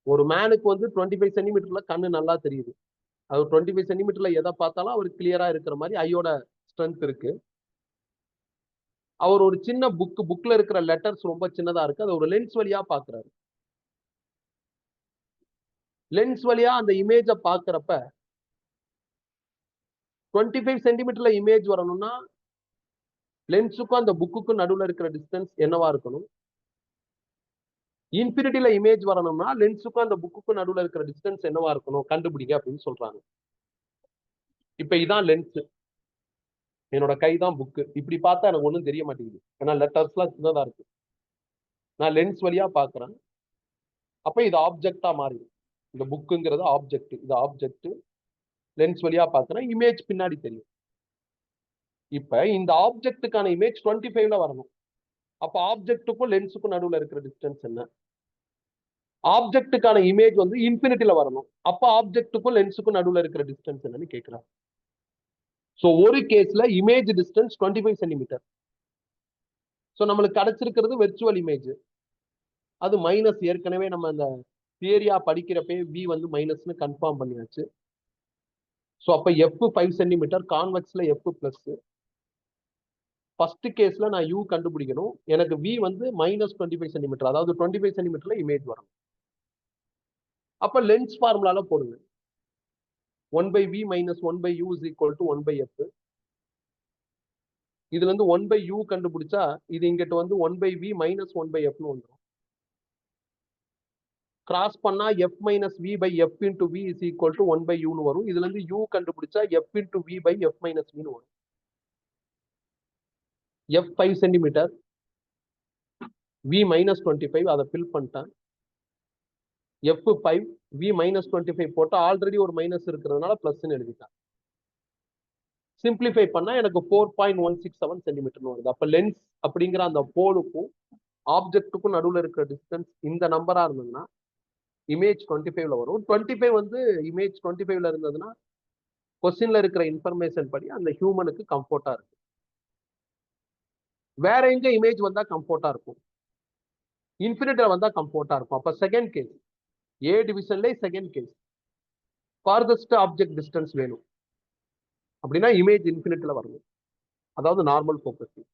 ஒரு மேனுக்கு வந்து 25 சென்டிமீட்டர்ல கண்ணு நல்லா தெரியுது. அது 25 சென்டிமீட்டர்ல எதை பார்த்தாலும் அவர் கிளியரா இருக்கிற மாதிரி ஐயோட ஸ்ட்ரென்த் இருக்கு. அவர் ஒரு சின்ன புக்ல இருக்கிற லெட்டர்ஸ் ரொம்ப சின்னதா இருக்கு. அது ஒரு லென்ஸ் வழியா பாக்குறாரு. லென்ஸ் வழியா அந்த இமேஜை பாக்குறப்ப 25 சென்டிமீட்டர்ல இமேஜ் வரணும்னா லென்ஸுக்கும் அந்த புக்குக்கும் நடுவில் இருக்கிற டிஸ்டன்ஸ் என்னவா இருக்கணும்? இன்ஃபினிட்டில இமேஜ் வரணும்னா லென்ஸுக்கும் அந்த புக்குக்கும் நடுவில் இருக்கிற டிஸ்டன்ஸ் என்னவா இருக்கணும் கண்டுபிடிங்க அப்படின்னு சொல்றாங்க. இப்ப இதான் லென்ஸ், என்னோட கை தான் புக்கு. இப்படி பார்த்தா எனக்கு ஒன்றும் தெரிய மாட்டேங்குது, ஏன்னா லெட்டர்ஸ்லாம் சின்னதா இருக்கு. நான் லென்ஸ் வழியா பாக்குறேன். அப்ப இது ஆப்ஜெக்டா மாறி, இந்த புக்குங்கிறது ஆப்ஜெக்ட், இது ஆப்ஜெக்ட். லென்ஸ் வழியா பாக்குறேன், இமேஜ் பின்னாடி தெரியும். இப்ப இந்த ஆப்ஜெக்டுக்கான இமேஜ் 25ல வரணும். அப்ப ஆப்ஜெக்டுக்கும் லென்ஸுக்கும் நடுவில் இருக்கிற டிஸ்டன்ஸ் என்ன? ஆப்ஜெக்டுக்கான இமேஜ் வந்து இன்ஃபினிட்டில வரணும். அப்ப ஆப்ஜெக்டுக்கும் லென்ஸுக்கும் நடுவில் இருக்கிற டிஸ்டன்ஸ் என்னன்னு கேட்கிறாங்க. சோ ஒரு கேஸ்ல இமேஜ் டிஸ்டன்ஸ் 25 சென்டிமீட்டர். சோ நம்மளுக்கு கிடைச்சிருக்கிறது வெர்ச்சுவல் இமேஜ். அது மைனஸ். ஏற்கனவே நம்ம அந்த தியரியா படிக்கிறப்பே v வந்து மைனஸ்னு கன்ஃபார்ம் பண்ணியாச்சு. சோ அப்ப f 5 சென்டிமீட்டர், கான்வெக்ஸ்ல f பிளஸ். ஃபர்ஸ்ட் கேஸ்ல நான் u கண்டுபிடிக்கணும். எனக்கு v வந்து -25 சென்டிமீட்டர், அதாவது 25 சென்டிமீட்டர்ல இமேஜ் வரும். அப்ப லென்ஸ் ஃபார்முலால போடுங்க. 1/v - 1/u = 1/f. இதுல இருந்து 1/u கண்டுபிடிச்சா இது இங்கிட்ட வந்து 1/v - 1/fன்னு வந்துடும். கிராஸ் பண்ணா f - v/f × v = 1/uன்னு வரும். இதுல இருந்து u கண்டுபிடிச்சா f × v/f - vன்னு வரும். f 5 சென்டிமீட்டர், v -25, அதை ஃபில் பண்ணிட்டேன். f 5, v -25 போட்டா ஆல்ரெடி ஒரு மைனஸ் இருக்கிறதுனால பிளஸ்ன்னு எழுதிட்டேன். சிம்பிளிஃபை பண்ணா எனக்கு 4.167 சென்டிமீட்டர்னு வருது. அப்ப லென்ஸ் அப்படிங்கிற அந்த போலுக்கும் ஆப்ஜெக்டுக்கும் நடுவில் இருக்கிற டிஸ்டன்ஸ் இந்த நம்பரா இருந்ததுன்னா இமேஜ் 25ல வரும். 25 வந்து இமேஜ் 25ல இருந்ததுன்னா கொஸ்டின்ல இருக்கிற இன்ஃபர்மேஷன் படி அந்த ஹியூமனுக்கு கம்ஃபர்ட்டா இருக்கு. வேற எங்க இமேஜ் வந்தா கம்ஃபர்ட்டா இருக்கும்? இன்ஃபினிட்டில வந்தா கம்ஃபர்ட்டா இருக்கும். அப்ப செகண்ட் கேஸ், ஏ டிவிஷன்ல second case, farthest object distance வேணும் அப்படின்னா இமேஜ் இன்ஃபினிட்டில வரணும், அதாவது நார்மல் ஃபோக்கஸிங்.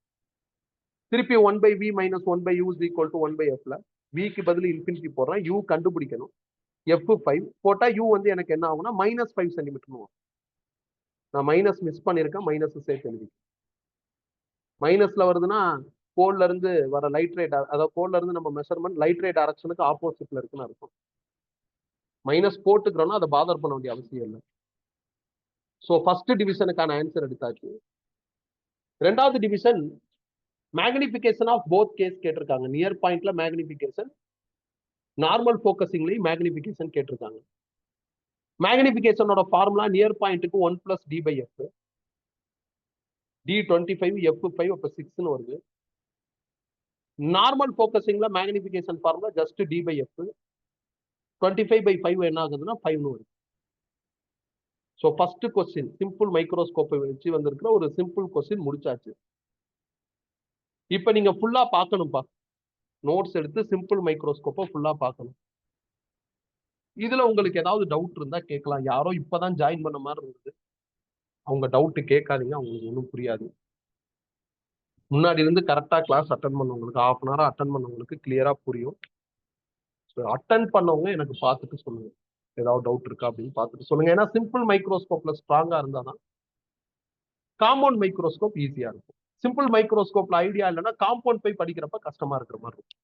திருப்பி 1/v - 1/u = 1/fல விக்கு பதில் இன்ஃபினிட்டி போடுறேன், u கண்டுபிடிக்கணும். f 5 போட்டா u வந்து எனக்கு என்ன ஆகும்னா -5 சென்டிமீட்டர் வரும். நான் மைனஸ் மிஸ் பண்ணிருக்கேன், மைனஸ் சேர்த்து எழுதி. மைனஸ்ல வருதுன்னா போல்ல இருந்து வர லைட் ரே, அதாவது போல்ல இருந்து நம்ம மெஷர்மெண்ட் லைட் ரே டைரக்ஷனுக்கு ஆப்போசிட்ல இருக்குன்னு இருக்கும். மைனஸ் போட்டுக்கிறோம்னா அதை பாதர் பண்ண வேண்டிய அவசியம் இல்லை. ஸோ ஃபர்ஸ்ட் டிவிஷனுக்கான ஆன்சர் எடுத்தாச்சு. ரெண்டாவது division magnification of both case கேட்டிருக்காங்க. நியர் பாயிண்ட்ல மேக்னிபிகேஷன், நார்மல் ஃபோக்கஸிங்லயும் மேக்னிபிகேஷன் கேட்டிருக்காங்க. மேக்னிபிகேஷனோட ஃபார்முலா நியர் பாயிண்ட்டுக்கு 1 + d/f, d 25, f 5, அப்ப 6ன்னு வருது. நார்மல் ஃபோக்கஸிங்ல மேக்னிஃபிகேஷன் ஃபார்முலா ஜஸ்ட் d/f 25/5 என்ன ஆகுதுன்னா 5 வருது. ஸோ ஃபர்ஸ்ட் கொஸ்டின் சிம்பிள் மைக்ரோஸ்கோப்பை வச்சு வந்திருக்கிற ஒரு சிம்பிள் கொஸ்டின் முடிச்சாச்சு. இப்ப நீங்க ஃபுல்லா பார்க்கணும்பா, நோட்ஸ் எடுத்து சிம்பிள் மைக்ரோஸ்கோப்பை ஃபுல்லா பார்க்கணும். இதுல உங்களுக்கு ஏதாவது டவுட் இருந்தா கேட்கலாம். யாரோ இப்பதான் ஜாயின் பண்ண மாதிரி இருக்குது, அவங்க டவுட் கேட்காதீங்க, அவங்களுக்கு ஒன்றும் புரியாது. முன்னாடி இருந்து கரெக்டா கிளாஸ் அட்டன் பண்ணவங்களுக்கு, ½ mn அட்டன் பண்ணவங்களுக்கு கிளியரா புரியும். அட்டன் பண்ணவங்க எனக்கு பார்த்துட்டு சொல்லுங்க, ஏதாவது டவுட் இருக்கா அப்படின்னு பார்த்துட்டு சொல்லுங்க. ஏன்னா சிம்பிள் மைக்ரோஸ்கோப்ல ஸ்ட்ராங்கா இருந்தாதான் காம்பவுண்ட் மைக்ரோஸ்கோப் ஈஸியா இருக்கும். சிம்பிள் மைக்ரோஸ்கோப்ல ஐடியா இல்லைன்னா காம்பவுண்ட் போய் படிக்கிறப்ப கஷ்டமா இருக்கிற மாதிரி இருக்கும்.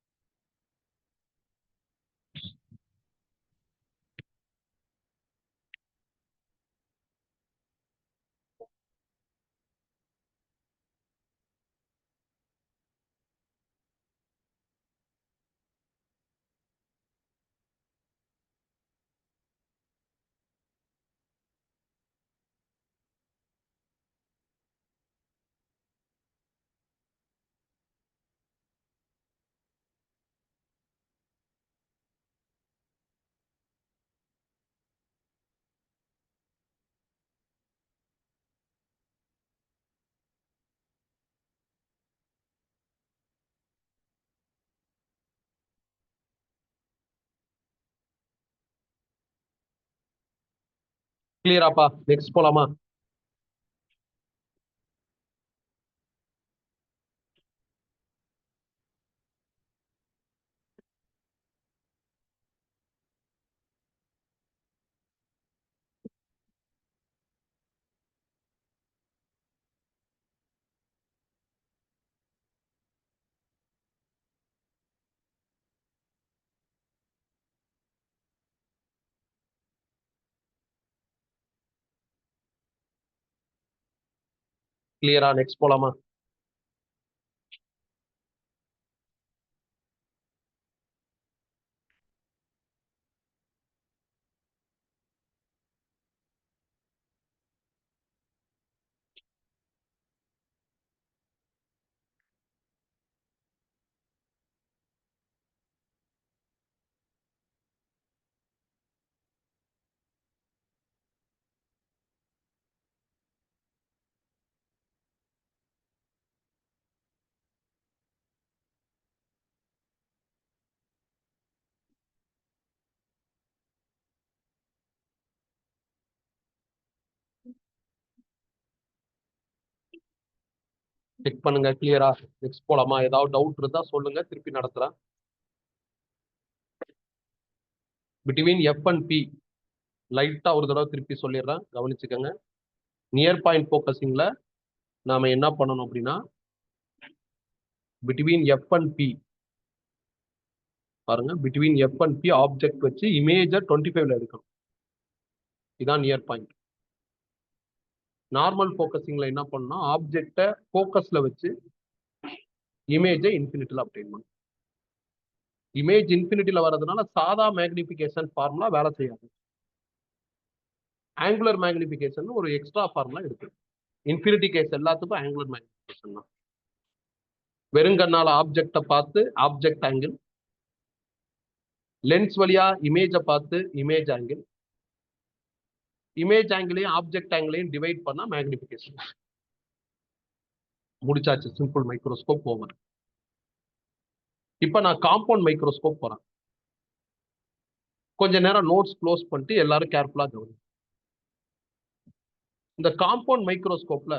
கிளியராப்பா? நெக்ஸ்ட் போலாமா? கிளியரா? நெக்ஸ்ட் போலாமா? செக் பண்ணுங்க. கிளியரா? நெக்ஸ்ட் போலாமா? ஏதாவது டவுட் இருந்தா சொல்லுங்க, திருப்பி நடத்துறேன். பிட்வீன் எஃப் அண்ட் பி லைட்டா ஒரு தடவை திருப்பி சொல்லிடுறேன், கவனிச்சுக்கோங்க. நியர் பாயிண்ட் ஃபோக்கஸிங்ல நாம என்ன பண்ணணும் அப்படின்னா, பிட்வீன் எஃப் அண்ட் பி பாருங்க, between F and P object வச்சு இமேஜ 25ல எடுக்கணும். இதான் நியர் பாயிண்ட். நார்மல் ஃபோக்கஸிங்ல என்ன பண்ணணும், ஆப்ஜெக்ட ஃபோக்கஸ்ல வச்சு இமேஜ இன்ஃபினிட்டில அப்டேன் பண்ணணும். இமேஜ் இன்ஃபினிட்டில வர்றதுனால சாதா மேக்னிஃபிகேஷன் ஃபார்முலா வேலை செய்யாது. ஆங்குலர் மேக்னிஃபிகேஷன் ஒரு எக்ஸ்ட்ரா ஃபார்முலா இருக்கு. இன்ஃபினிட்டி கேஸ் எல்லாத்துக்கும் ஆங்குலர் மேக்னிஃபிகேஷன் தான். வெறுங்கண்ணால ஆப்ஜெக்ட பார்த்து ஆப்ஜெக்ட் ஆங்கிள், லென்ஸ் வழியா இமேஜ பார்த்து இமேஜ் ஆங்கிள், இமேஜ் ஆங்கிளையும் ஆப்ஜெக்ட் ஆங்கிளையும் டிவைட் பண்ணா மேக்னிஃபிகேஷன். முடிச்சாச்சு. Simple microscope over. இப்ப நான் காம்பவுண்ட் மைக்ரோஸ்கோப் போறேன். கொஞ்ச நேரம் நோட்ஸ் க்ளோஸ் பண்ணிட்டு எல்லாரும் கேர்ஃபுல்லா கவனிங்க. இந்த காம்பவுண்ட் மைக்ரோஸ்கோப்ல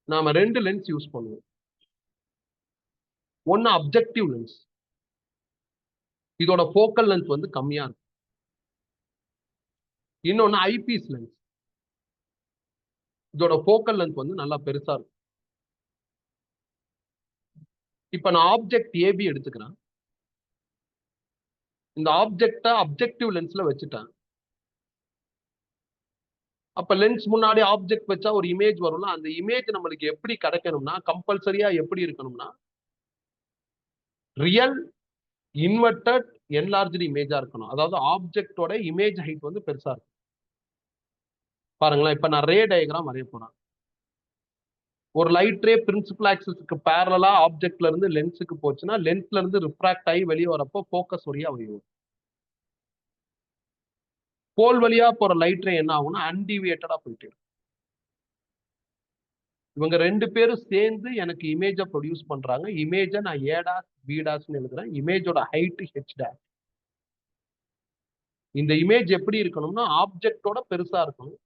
நாம 2 லென்ஸ் யூஸ் பண்ணுவோம். ஒன்னு அப்ஜெக்டிவ் லென்ஸ், இதோட ஃபோக்கல் லென்த் வந்து கம்மியா இருக்கும். இன்னொன்னு ஐபீஸ் லென்ஸ், இதோட ஃபோக்கல் லென்த் வந்து நல்லா பெருசா இருக்கும். இப்ப நான் ஆப்ஜெக்ட் ஏபி எடுத்துக்கிறேன். இந்த ஆப்ஜெக்ட அப்ஜெக்டிவ் லென்ஸ்ல வச்சுட்டேன். அப்ப லென்ஸ் முன்னாடி ஆப்ஜெக்ட் வச்சா ஒரு இமேஜ் வரும்ல, அந்த இமேஜ் நம்மளுக்கு எப்படி கிடைக்கணும்னா கம்பல்சரியா எப்படி இருக்கணும்னா ரியல் இன்வெர்டட் என்லார்ஜ்டு இமேஜா இருக்கணும். அதாவது ஆப்ஜெக்டோட இமேஜ் ஹைட் வந்து பெருசா இருக்கும். பாருங்களேன், இப்ப நான் ரே டயக்ராம் வரைய போறேன். ஒரு லைட் ரே பிரின்சிபல் ஆக்சிஸ்க்கு பேரலா ஆப்ஜெக்ட்ல இருந்து லென்ஸுக்கு போச்சுன்னா லென்ஸ்ல இருந்து ரிஃப்ராக்ட் ஆகி வெளியே வரப்போ ஃபோக்கஸ் வழியா வரும். போல் வழியா போற லைட் ரே என்ன ஆகும்னா அன்டிவியேட்டடா போயிட்டு இருக்கும். இவங்க ரெண்டு பேரும் சேர்ந்து எனக்கு இமேஜை ப்ரொடியூஸ் பண்றாங்க. இமேஜை நான் ஏடாஸ் பீடாஸ்ன்னு எழுதுறேன். இமேஜோட ஹைட் ஹெச் டேஷ். இந்த இமேஜ் எப்படி இருக்கணும்னா ஆப்ஜெக்டோட பெருசா இருக்கணும்.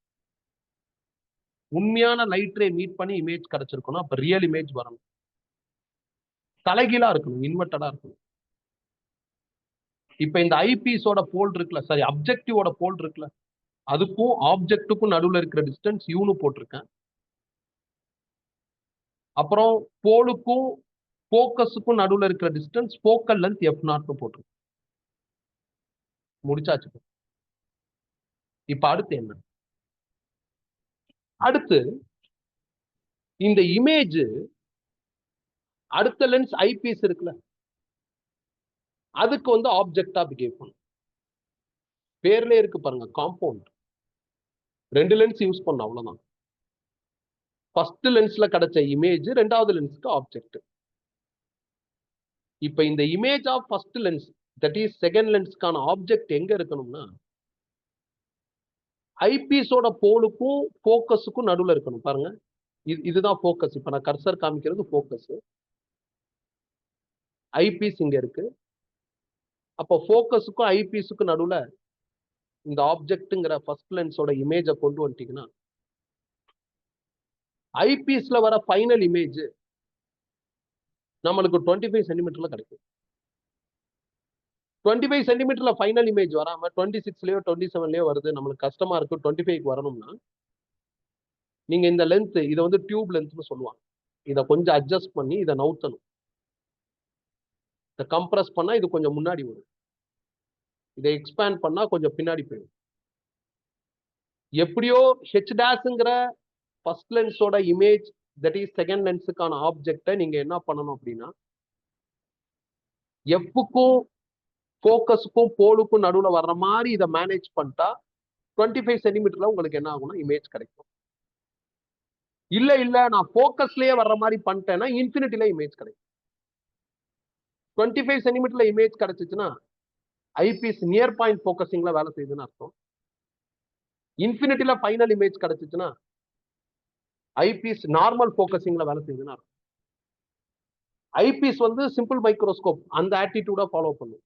உண்மையான லைட் ரே மீட் பண்ணி இமேஜ் கிடைச்சிருக்கணும். அப்ப ரியல் இமேஜ் வரணும். தலைகீழா இருக்கணும், இன்வெர்டடா இருக்கணும். இப்ப இந்த ஐபீஸோட போல் இருக்குல்ல, சாரி அப்ஜெக்டிவோட போல் இருக்குல்ல, அதுக்கும் ஆப்ஜெக்டுக்கும் நடுவுல இருக்கிற டிஸ்டன்ஸ் யூன்னு போட்டிருக்கேன். அப்புறம் போலுக்கும் போக்கஸுக்கும் நடுவுல இருக்கிற டிஸ்டன்ஸ் போக்கல் லென்த் f0 போட்டிருக்கேன். முடிச்சாச்சு. இப்ப அடுத்து என்ன? அடுத்து இந்த இமேஜ் அடுத்த லென்ஸ் ஐபீஸ் இருக்குல்ல, அதுக்கு வந்து ஆப்ஜெக்டா பிஹேவ் பண்ணும். பேர்ல இருக்கு பாருங்க, காம்பவுண்ட். ரெண்டு லென்ஸ் யூஸ் பண்ண அவ்வளவுதான். ஃபர்ஸ்ட் லென்ஸ்ல கிடைச்ச இமேஜ் ரெண்டாவது லென்ஸ்க்கு ஆப்ஜெக்ட். இப்ப இந்த image of first lens that is second லென்ஸ்க்கான ஆப்ஜெக்ட் எங்க இருக்கணும்னா ஐபீஸோட போலுக்கும் போக்கஸுக்கும் நடுவுல இருக்கணும். பாருங்க, இதுதான் போக்கஸ். இப்ப நான் கர்சர் காமிக்கிறது போக்கஸ். ஐபீஸ் இங்க இருக்கு. அப்ப போக்கஸுக்கும் ஐபீஸுக்கும் நடுவுல இந்த ஆப்ஜெக்ட்ங்கிற ஃபர்ஸ்ட் லென்ஸோட இமேஜை கொண்டு வந்துட்டீங்கன்னா ஐபீஸ்ல வர ஃபைனல் இமேஜ் நம்மளுக்கு 25 சென்டிமீட்டர்ல கிடைக்கும். 25 சென்டிமீட்டர்ல ஃபைனல் இமேஜ் வராம 26லயோ 27லயோ வருது, நம்மளுக்கு கஷ்டமா இருக்கு, 25க்கு வரணும்னா நீங்க இந்த லென்த், இதை வந்து டியூப் லென்த்னு சொல்லுவாங்க, இதை கொஞ்சம் அட்ஜஸ்ட் பண்ணி இதை நவுத்தணும். இதை கம்ப்ரஸ் பண்ணா இது கொஞ்சம் முன்னாடி வரும், இதை எக்ஸ்பேண்ட் பண்ணா கொஞ்சம் பின்னாடி போயிடும். எப்படியோ ஹெச் டேஷ்ங்கிற ஃபர்ஸ்ட் லென்ஸோட இமேஜ் தட் இஸ் செகண்ட் லென்ஸுக்கான ஆப்ஜெக்டை நீங்க என்ன பண்ணணும் அப்படின்னா எஃப்க்கும் போக்கஸுக்கும் போலுக்கும் நடுவுல வர்ற மாதிரி இதை மேனேஜ் பண்ணிட்டா 25 சென்டிமீட்டர்ல உங்களுக்கு என்ன ஆகும்னா இமேஜ் கிடைக்கும். இல்ல நான் போக்கஸ்லயே வர்ற மாதிரி பண்ணிட்டேன்னா இன்ஃபினிட்டில இமேஜ் கிடைக்கும். 25 சென்டிமீட்டர்ல இமேஜ் கிடைச்சிச்சுன்னா ஐபீஸ் நியர் பாயிண்ட் போக்கசிங்ல வேலை செய்யுதுன்னு அர்த்தம். இன்ஃபினிட்டில ஃபைனல் இமேஜ் கிடைச்சிச்சுன்னா ஐபீஸ் நார்மல் போக்கசிங்ல வேலை செய்யுதுன்னு அர்த்தம். ஐபீஸ் வந்து சிம்பிள் மைக்ரோஸ்கோப் அந்த ஆட்டிடியூடா ஃபாலோ பண்ணும்.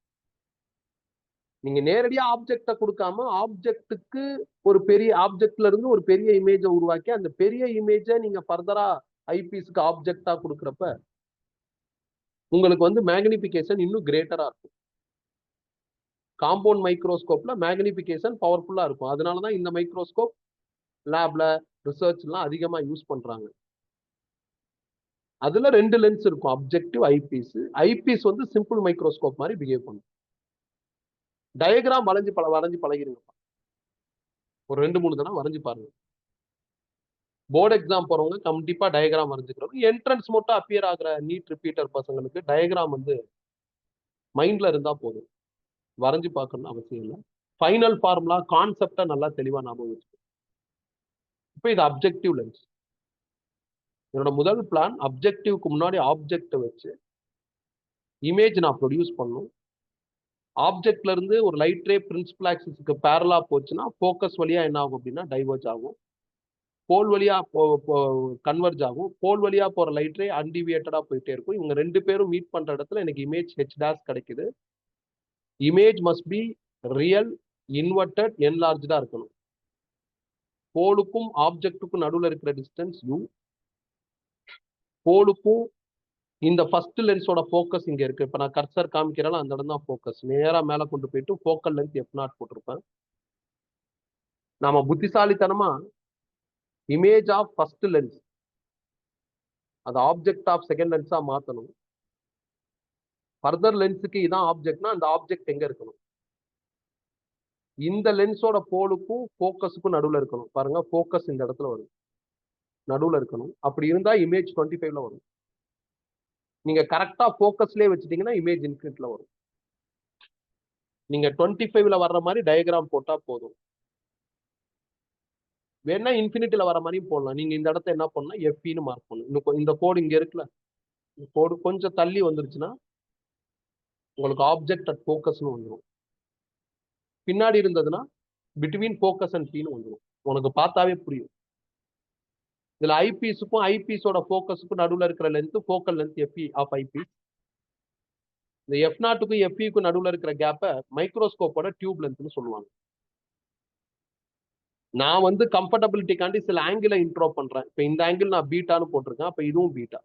நீங்க நேரடியா ஆப்ஜெக்ட கொடுக்காம ஆப்ஜெக்டுக்கு ஒரு பெரிய ஆப்ஜெக்ட்ல இருந்து ஒரு பெரிய இமேஜை உருவாக்கி அந்த பெரிய இமேஜை நீங்க ஃபர்தரா ஐபீஸ்க்கு ஆப்ஜெக்டா கொடுக்குறப்ப உங்களுக்கு வந்து மேக்னிபிகேஷன் இன்னும் கிரேட்டரா இருக்கும். காம்பவுண்ட் மைக்ரோஸ்கோப்ல மேக்னிபிகேஷன் பவர்ஃபுல்லா இருக்கும். அதனாலதான் இந்த மைக்ரோஸ்கோப் லேப்ல ரிசர்ச் எல்லாம் அதிகமா யூஸ் பண்றாங்க. அதுல ரெண்டு லென்ஸ் இருக்கும், அப்ஜெக்டிவ், ஐபீஸ். ஐபீஸ் வந்து சிம்பிள் மைக்ரோஸ்கோப் மாதிரி பிஹேவ் பண்ணும். டயக்ராம் வரைஞ்சு பழகிருங்க. ஒரு 2-3 தடவை வரைஞ்சு பாருங்க. போர்டு எக்ஸாம் போறவங்க கண்டிப்பா டயக்ராம் வரைஞ்சுக்கிறோம். என்ட்ரன்ஸ் மட்டும் அப்பியர் ஆகிற நீட் ரிப்பீட்டர் பசங்களுக்கு டயக்ராம் வந்து மைண்ட்ல இருந்தா போதும், வரைஞ்சு பார்க்கணும்னு அவசியம் இல்லை. ஃபைனல் ஃபார்முலா கான்செப்டை நல்லா தெளிவா ஞாபகம் வச்சுக்கணும். இப்போ இது அப்ஜெக்டிவ் லென்ஸ். என்னோட முதல் பிளான் அப்ஜெக்டிவ்க்கு முன்னாடி ஆப்ஜெக்ட் வச்சு இமேஜ் நான் ப்ரொடியூஸ் பண்ணும். ஆப்ஜெக்ட்ல இருந்து ஒரு லைட் ரே பிரின்சிபல் ஆக்சிஸ்க்கு பேரலா போச்சுன்னா போக்கஸ் வழியா என்ன ஆகும் அப்படின்னா டைவர்ஜ் ஆகும். போல் வழியா கன்வர்ஜ் ஆகும். போல் வழியா போற லைட் ரே அன்டிவியேட்டடா போயிட்டே இருக்கும். இவங்க ரெண்டு பேரும் மீட் பண்ற இடத்துல எனக்கு இமேஜ் ஹெச் டேஷ் கிடைக்குது. Image must be real, inverted, என்லார்ஜா இருக்கணும். போலுக்கும் ஆப்ஜெக்டுக்கும் நடுவுல இருக்கிற டிஸ்டன்ஸ் u. போலுக்கும் இந்த ஃபர்ஸ்ட் லென்ஸோட ஃபோக்கஸ் இங்க இருக்கு. இப்ப நான் கர்சர் காமிக்கிறேன், அந்த இடம் தான் ஃபோக்கஸ். நேரா மேல கொண்டு போயிட்டு ஃபோக்கல் லென்த் f0 போட்டிருப்பேன். நாம புத்திசாலித்தனமா இமேஜ் ஆஃப் ஃபர்ஸ்ட் லென்ஸ் அது ஆப்ஜெக்ட் ஆஃப் செகண்ட் லென்ஸா மாத்தணும். ஃபர்தர் லென்ஸுக்கு இதான் ஆப்ஜெக்ட்னா அந்த ஆப்ஜெக்ட் எங்க இருக்கணும்? இந்த லென்ஸோட போலுக்கும் ஃபோக்கஸுக்கும் நடுவுல இருக்கணும். பாருங்க, ஃபோக்கஸ் இந்த இடத்துல வரும், நடுவுல இருக்கணும். அப்படி இருந்தா இமேஜ் 25ல வரும். நீங்க கரெக்டா ஃபோக்கஸ்லயே வச்சுட்டீங்கன்னா இமேஜ் இன்ஃபினிட்ல வரும். நீங்க 25ல வர்ற மாதிரி டயக்ராம் போட்டா போதும். வேணா இன்ஃபினிட்டில வர மாதிரியும் போடலாம். நீங்க இந்த இடத்த என்ன பண்ணலாம், எஃப்இன்னு மார்க் பண்ணணும். இன்னும் இந்த கோடு இங்க இருக்குல்ல, கோடு கொஞ்சம் தள்ளி வந்துருச்சுன்னா உங்களுக்கு ஆப்ஜெக்ட் அட் ஃபோக்கஸ்னு வந்துடும். பின்னாடி இருந்ததுன்னா பிட்வீன் ஃபோக்கஸ் அண்ட் பீன்னு வந்துடும். உனக்கு பார்த்தாவே புரியும். இதுல ஐபீஸுக்கும் ஐபீஸோட ஃபோக்கஸுக்கும் நடுவில் இருக்கிற length focal length F E of eyepiece. இந்த எஃப் நாட்டுக்கும் எஃப்இக்கும் நடுவில் இருக்கிற கேப்பை மைக்ரோஸ்கோப்போட டியூப் லென்த்னு சொல்லுவாங்க. நான் வந்து கம்ஃபர்டபிலிட்டிக்காண்டி சில ஆங்கிளை இன்ட்ரோ பண்றேன். இப்ப இந்த ஆங்கிள் நான் பீட்டான்னு போட்டிருக்கேன். அப்ப இதுவும் பீட்டா.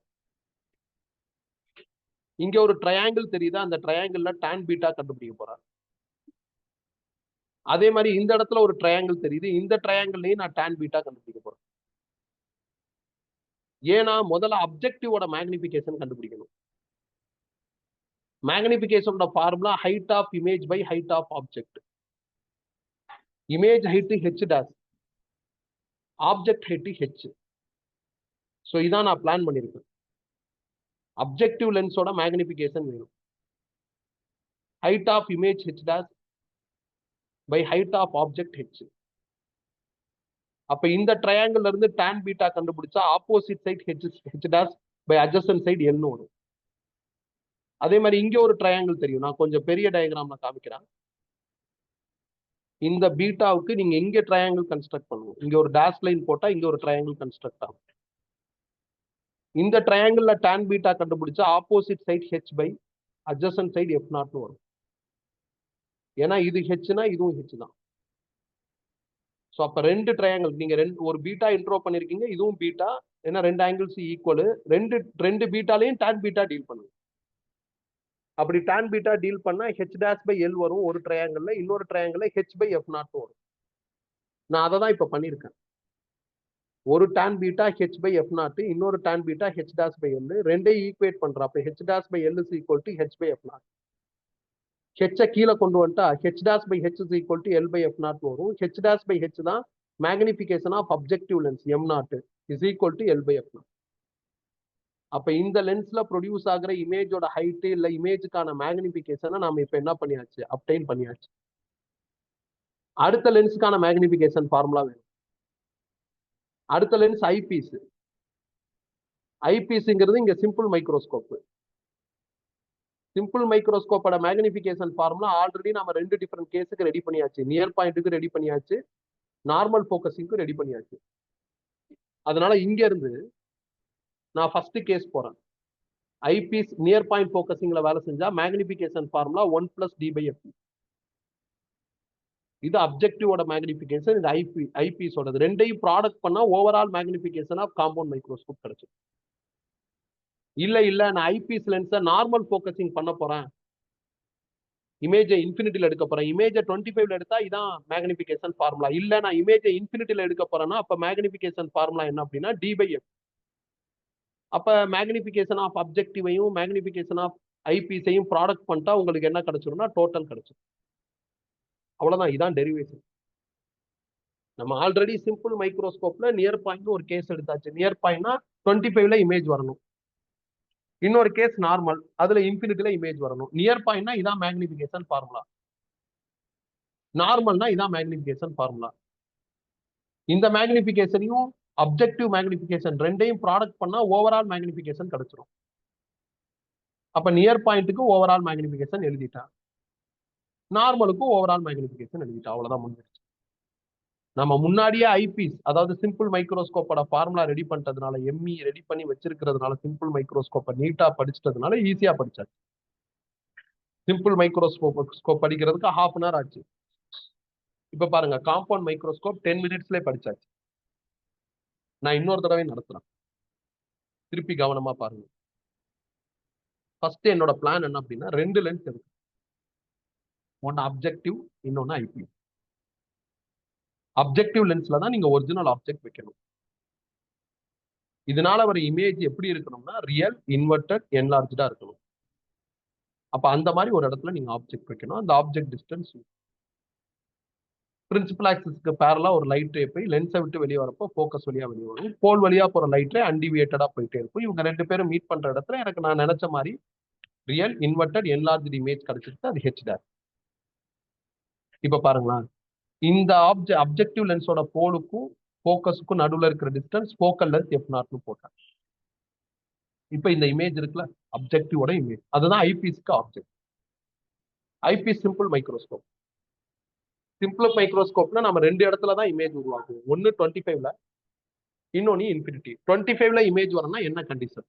இங்க ஒரு ட்ரையாங்கிள் தெரியுதா, அந்த ட்ரையாங்கிள்ல டான் பீட்டா கண்டுபிடிக்க போறேன். அதே மாதிரி இந்த இடத்துல ஒரு ட்ரையாங்கிள் தெரியுது, இந்த ட்ரையாங்கிள்லயும் நான் டான் பீட்டா கண்டுபிடிக்க போறேன். ஏன்னா முதல்ல அப்ஜெக்டிவோட மேக்னிபிகேஷன் கண்டுபிடிக்கணும். மேக்னிபிகேஷனோட formula height of image by height of object. Image height H dash, object height H. So இதான் நான் பிளான் பண்ணியிருக்கேன். அப்ஜெக்டிவ் லென்ஸோட மேக்னிபிகேஷன் வேணும். Height of image H dash by height of object H. அப்ப இந்த ட்ரையாங்கிள் இருந்து டான் பீட்டா கண்டுபிடிச்சா opposite side H dash by adjacent side எல்னு வரும். அதே மாதிரி இங்க ஒரு ட்ரையாங்கிள் தெரியும். நான் கொஞ்சம் பெரிய டயக்ராம்ல காமிக்கிறேன். இந்த பீட்டாவுக்கு நீங்க இங்க ட்ரையாங்கிள் கன்ஸ்ட்ரக்ட் பண்ணுவோம். இங்க ஒரு டேஷ் லைன் போட்டா இங்க ஒரு ட்ரையாங்கிள் கன்ஸ்ட்ரக்ட் ஆகும். இந்த ட்ரையாங்கிள்ல டான் பீட்டா கண்டுபிடிச்சா opposite side H by adjacent side F நாட்னு வரும். ஏன்னா இது ஹெச்னா இதுவும் ஹெச் தான். ஸோ அப்ப ரெண்டு ட்ரையாங்கிள் நீங்க ஒரு பீட்டா இன்ட்ரோ பண்ணிருக்கீங்க, இதுவும் பீட்டா. ஏன்னா ரெண்டு ஆங்கிள்ஸ் ஈக்குவல். ரெண்டு பீட்டாலையும் டான் பீட்டா டீல் பண்ணுங்க. அப்படி டான் பீட்டா டீல் பண்ணா ஹெச் டாஷ் பை எல் வரும் ஒரு ட்ரையாங்கிள்ல, இன்னொரு ட்ரையாங்கிள்ல ஹெச் பை எஃப் நாட் வரும். நான் அதை தான் இப்ப பண்ணிருக்கேன். ஒரு tan beta H by F naught, இன்னொரு tan beta H dash by L. ரெண்டையும் ஈக்குவேட் பண்றேன். அப்ப H dash by L is equal to H by F naught. ஹெச்சை கீழே கொண்டு வந்துட்டா H dash by H is equal to L by F naught வரும். H dash by H தான் magnification of objective lens M naught is equal to L by F naught. அப்ப இந்த லென்ஸ்ல produce ஆகிற இமேஜோட height இல்ல இமேஜுக்கான மேக்னிபிகேஷனை நாம இப்ப என்ன பண்ணியாச்சு, அப்டைன் பண்ணியாச்சு. அடுத்த லென்ஸுக்கான மேக்னிபிகேஷன் ஃபார்முலா வேணும். அடுத்த லென்ஸ் ஐபீஸ். ஐபீஸ்ங்கிறது இங்க சிம்பிள் மைக்ரோஸ்கோப். சிம்பிள் மைக்ரோஸ்கோப்போட மேக்னிபிகேஷன் ஃபார்முலா ஆல்ரெடி நம்ம ரெண்டு டிஃபரெண்ட் கேஸுக்கு ரெடி பண்ணியாச்சு. நியர் பாயிண்ட்டுக்கு ரெடி பண்ணியாச்சு, நார்மல் ஃபோக்கஸிங்க்கு ரெடி பண்ணியாச்சு. அதனால இங்க இருந்து நான் ஃபர்ஸ்ட் கேஸ் போறேன். ஐபீஸ் நியர் பாயிண்ட் ஃபோக்கஸிங்ல வேலை செஞ்சா மேக்னிபிகேஷன் ஃபார்முலா 1 + d/f. இது அப்ஜெக்டிவோட மேக்னிபிகேஷன், இது ஐபீஸோட. ரெண்டையும் ப்ராடக்ட் பண்ணா overall magnification of compound microscope கிடைக்கும். இல்ல நான் ஐபீஸ் லென்ஸை நார்மல் ஃபோக்கஸிங் பண்ண போறேன், இமேஜை இன்ஃபினிட்டில எடுக்க போறேன், இமேஜை 25ல எடுத்தா இதான் மேக்னிபிகேஷன் ஃபார்முலா. இல்ல நான் இமேஜை இன்ஃபினிட்டில எடுக்க போறேன்னா அப்ப மேக்னிபிகேஷன் ஃபார்முலா என்ன அப்படின்னா d/f. அப்ப மேக்னிபிகேஷன் ஆஃப் அப்ஜெக்டிவையும் மேக்னிபிகேஷன் ஆஃப் ஐபீஸையும் ப்ராடக்ட் பண்ணிட்டா உங்களுக்கு என்ன கிடைச்சிரும்னா டோட்டல் கிடைச்சிடும். அவ்வளவுதான், இதான் டெரிவேஷன். நம்ம ஆல்ரெடி சிம்பிள் மைக்ரோஸ்கோப்ல நியர் பாயிண்ட் ஒரு கேஸ் எடுத்தாச்சு. நியர் பாயிண்ட்னா 25ல இமேஜ் வரணும். இன்னொரு கேஸ் நார்மல், அதுல இன்ஃபினிட்டில இமேஜ் வரணும். நியர் பாயிண்ட்னா இதான் மேக்னிபிகேஷன் ஃபார்முலா, நார்மல்னா இதான் மேக்னிபிகேஷன் ஃபார்முலா. இந்த மேக்னிபிகேஷனையும் அப்ஜெக்டிவ் மேக்னிபிகேஷன் ரெண்டையும் ப்ராடக்ட் பண்ணா ஓவரால் மேக்னிபிகேஷன் கிடைச்சிரும். அப்ப நியர் பாயிண்ட்டுக்கு ஓவரால் மேக்னிபிகேஷன் எழுதிட்டா, நார்மலுக்கும் ஓவரால் மேக்னிபிகேஷன் எழுதிட்டா, அவ்வளவுதான் முடிஞ்சிருச்சு. நம்ம முன்னாடியே ஐபீஸ் அதாவது சிம்பிள் மைக்ரோஸ்கோப்போட ஃபார்முலா ரெடி பண்ணிட்டதுனால, எம்இ ரெடி பண்ணி வச்சிருக்கிறதுனால, சிம்பிள் மைக்ரோஸ்கோப்பை நீட்டா படிச்சிட்டதுனால ஈஸியா படிச்சாச்சு. சிம்பிள் மைக்ரோஸ்கோப் படிக்கிறதுக்கு 1/2 an hour ஆச்சு. இப்ப பாருங்க, காம்பவுண்ட் மைக்ரோஸ்கோப் 10 minutesல படிச்சாச்சு. நான் இன்னொரு தடவை நடத்துறேன், திருப்பி கவனமா பாருங்க. ஃபர்ஸ்ட் என்னோட பிளான் என்ன அப்படின்னா, ரெண்டு லென்ஸ் இருக்கு. ஒன்னு அப்ஜெக்டிவ், இன்னொன்னு ஐபி. அப்ஜெக்டிவ் லென்ஸ்ல தான் நீங்க ஒரிஜினல் ஆப்ஜெக்ட் வைக்கணும். இதனால வர இமேஜ் எப்படி இருக்கணும்னா ரியல், இன்வெர்டட், என்லார்ஜா இருக்கணும். அப்ப அந்த மாதிரி ஒரு இடத்துல நீங்க ஆப்ஜெக்ட் வைக்கணும். அந்த ஆப்ஜெக்ட் டிஸ்டன்ஸ் பிரின்சிபல் ஆக்சிஸ்க்கு பேரலா ஒரு லைட் ரே போய் லென்ஸை விட்டு வெளியே வரப்போ ஃபோக்கஸ் வழியா வெளியே வரும். போல் வழியா போற லைட் ரே அன்டிவியேட்டடா போயிட்டே இருக்கும். இவங்க ரெண்டு பேரும் மீட் பண்ற இடத்துல எனக்கு நான் நினைச்ச மாதிரி ரியல், இன்வெர்டட், என்லார்ஜ் இமேஜ் கிடைச்சிட்டு அது ஹெச் டாஷ். இப்ப பாருங்களேன், இந்த அப்ஜெக்டிவ் லென்ஸோட போலுக்கும் ஃபோக்கஸுக்கும் நடுவுல இருக்கிற டிஸ்டன்ஸ் ஃபோக்கல் லென்த் f0னு போட்டேன். இப்போ இந்த இமேஜ் இருக்குல்ல, அப்ஜெக்டிவோட இமேஜ், அதுதான் ஐபீஸ்க்கு object. Eyepiece simple microscope. Simple மைக்ரோஸ்கோப்னா நம்ம ரெண்டு இடத்துல தான் இமேஜ் உருவாக்குவோம். ஒன்னு 25ல, இன்னொன்னு இன்ஃபினிட்டி. 25ல இமேஜ் வரணும்னா என்ன கண்டிஷன்?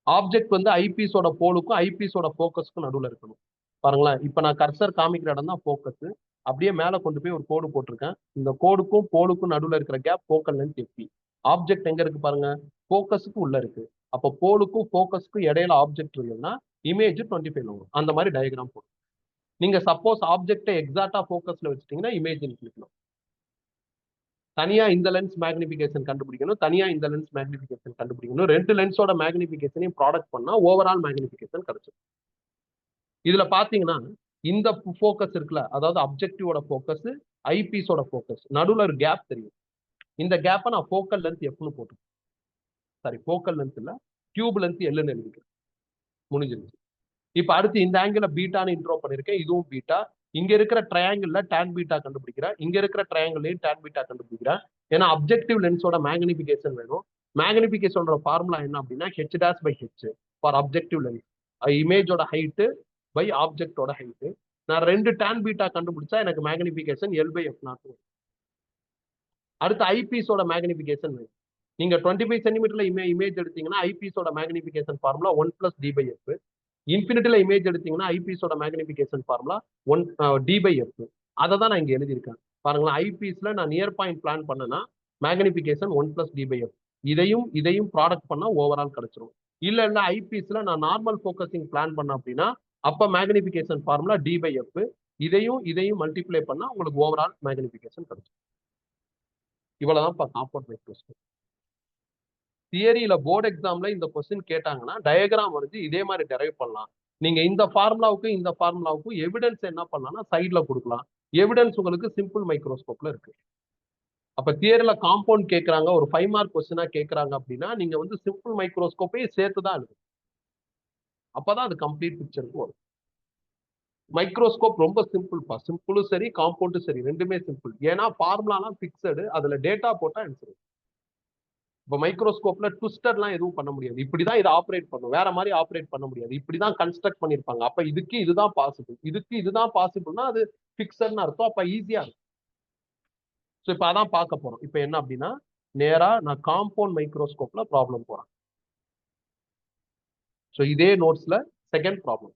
ஆப்ஜெக்ட் வந்து ஐபீஸோட போலுக்கும் ஐபீஸோட ஃபோக்கஸ்க்கும் நடுவுல இருக்கணும். பாருங்களேன், இப்ப நான் கர்சர் காமிக்கிற இடம் தான் ஃபோக்கஸ். அப்படியே மேல கொண்டு போய் ஒரு கோடு போட்டிருக்கேன். இந்த கோடுக்கும் போலுக்கும் நடுவுல இருக்கிற கேப் ஃபோக்கல் லென்த் எஃபி. ஆப்ஜெக்ட் எங்க இருக்கு பாருங்க, ஃபோக்கஸுக்கு உள்ள இருக்கு. அப்போ போலுக்கும் ஃபோக்கஸ்க்கும் இடையில ஆப்ஜெக்ட் இருந்ததுன்னா இமேஜ் 25 வரும். அந்த மாதிரி டயக்ராம் போடும். நீங்க சப்போஸ் ஆப்ஜெக்டை எக்ஸாக்டா ஃபோக்கஸ்ல வச்சுட்டீங்கன்னா இமேஜ் இன்க்ளிக்கணும். தனியா இந்த லென்ஸ் மேக்னிபிகேஷன் கண்டுபிடிக்கணும், தனியா இந்த லென்ஸ் மேக்னிபிகேஷன் கண்டுபிடிக்கணும். ரெண்டு லென்ஸோட மேக்னிபிகேஷனையும் ப்ராடக்ட் பண்ணா ஓவரால் மேக்னிபிகேஷன் கிடைச்சிடும். இதுல பாத்தீங்கன்னா இந்த ஃபோக்கஸ் இருக்குல்ல, அதாவது அப்ஜெக்டிவோட ஃபோக்கஸ், ஐபீஸோட ஃபோக்கஸ், நடுவுல ஒரு கேப் தெரியும். இந்த கேப்பை நான் ஃபோக்கல் லென்த் எஃப்னு போட்டு, சாரி ஃபோக்கல் லென்த் இல்ல, டியூப் லென்த் எல்லுன்னு எழுதிக்கிறேன். முடிஞ்சிருச்சு. இப்ப அடுத்து இந்த ஆங்கிள் பீட்டான்னு இன்ட்ரோ பண்ணிருக்கேன், இதுவும் பீட்டா. இங்க இருக்கிற ட்ரையாங்கிள்ல டான் பீட்டா கண்டுபிடிக்கிறேன், இங்க இருக்கிற ட்ரையாங்கிள்லயும் டான் பீட்டா கண்டுபிடிக்கிறேன். ஏன்னா அப்ஜெக்டிவ் லென்ஸோட மேக்னிபிகேஷன் வேணும். மேக்னிபிகேஷனோட ஃபார்முலா என்ன அப்படின்னா h dash by h for objective lens, இமேஜோட ஹைட் பை ஆப்ஜெக்டோட ஹைட். நான் ரெண்டு டான் பீட்டா கண்டுபிடிச்சா எனக்கு மேக்னிபிகேஷன் L by f0. அடுத்து ஐபீஸோட மேக்னிபிகேஷன் வேணும். நீங்க 25 சென்டிமீட்டர்ல இமேஜ் எடுத்தீங்கன்னா ஐபீஸோட magnification formula 1 + d by f. இன்ஃபினிட்டில இமேஜ் எடுத்தீங்கன்னா ஐபீஸோட magnification formula 1 d by f. அதை தான் நான் இங்க எழுதியிருக்கேன். பாருங்களேன், ஐபீஸ்ல நான் நியர் பாயிண்ட் பிளான் பண்ணனா மேக்னிபிகேஷன் 1 + d by f. இதையும் ப்ராடக்ட் பண்ணா ஓவரால் கிடைச்சிரும். இல்ல ஐபீஸ்ல நான் நார்மல் ஃபோக்கஸிங் பிளான் பண்ண அப்படின்னா அப்ப magnification formula d by f. இதையும் மல்டிப்ளை பண்ணா உங்களுக்கு ஓவரால் மேக்னிபிகேஷன் கிடைச்சிரும். இவ்வளவுதான் காம்பவுண்ட் மைக்ரோஸ்கோப். தியரியில போர்டு எக்ஸாம்ல இந்த கொஸ்டின் கேட்டாங்கன்னா டயக்ராம் வரைஞ்சு இதே மாதிரி டெரைவ் பண்ணலாம். நீங்க இந்த ஃபார்முலாவுக்கும் எவிடன்ஸ் என்ன பண்ணலாம்னா சைட்ல கொடுக்கலாம். எவிடன்ஸ் உங்களுக்கு சிம்பிள் மைக்ரோஸ்கோப்ல இருக்கு. அப்ப தியரியில காம்பவுண்ட் கேட்கறாங்க, ஒரு 5 மார்க் கொஸ்டினா கேட்கறாங்க அப்படின்னா நீங்க வந்து சிம்பிள் மைக்ரோஸ்கோப்பையும் சேர்த்துதான் இருக்கு. அப்பதான் அது கம்ப்ளீட் பிக்சருக்கு வரும். மைக்ரோஸ்கோப் ரொம்ப சிம்பிள்ப்பா. சிம்பிளும் சரி, காம்பவுண்டும் சரி, ரெண்டுமே சிம்பிள். ஏன்னா ஃபார்முலாலாம் பிக்சடு, அதுல டேட்டா போட்டா ஆன்சர். இப்ப மைக்ரோஸ்கோப்ல ட்விஸ்டர்லாம் எதுவும் பண்ண முடியாது. இப்படிதான் இதை ஆப்ரேட் பண்ணும், வேற மாதிரி ஆப்ரேட் பண்ண முடியாது. இப்படிதான் கன்ஸ்ட்ரக்ட் பண்ணிருப்பாங்க. அப்ப இதுக்கு இதுதான் பாசிபிள், இதுதான் பாசிபிள்னா அது பிக்சர்னு அர்த்தம். அப்ப ஈஸியா இருக்கும். ஸோ இப்ப அதான் பார்க்க போறோம். இப்ப என்ன அப்படின்னா நேரா நான் காம்பவுண்ட் மைக்ரோஸ்கோப்ல ப்ராப்ளம் போறேன். ஸோ இதே நோட்ஸ்ல second problem.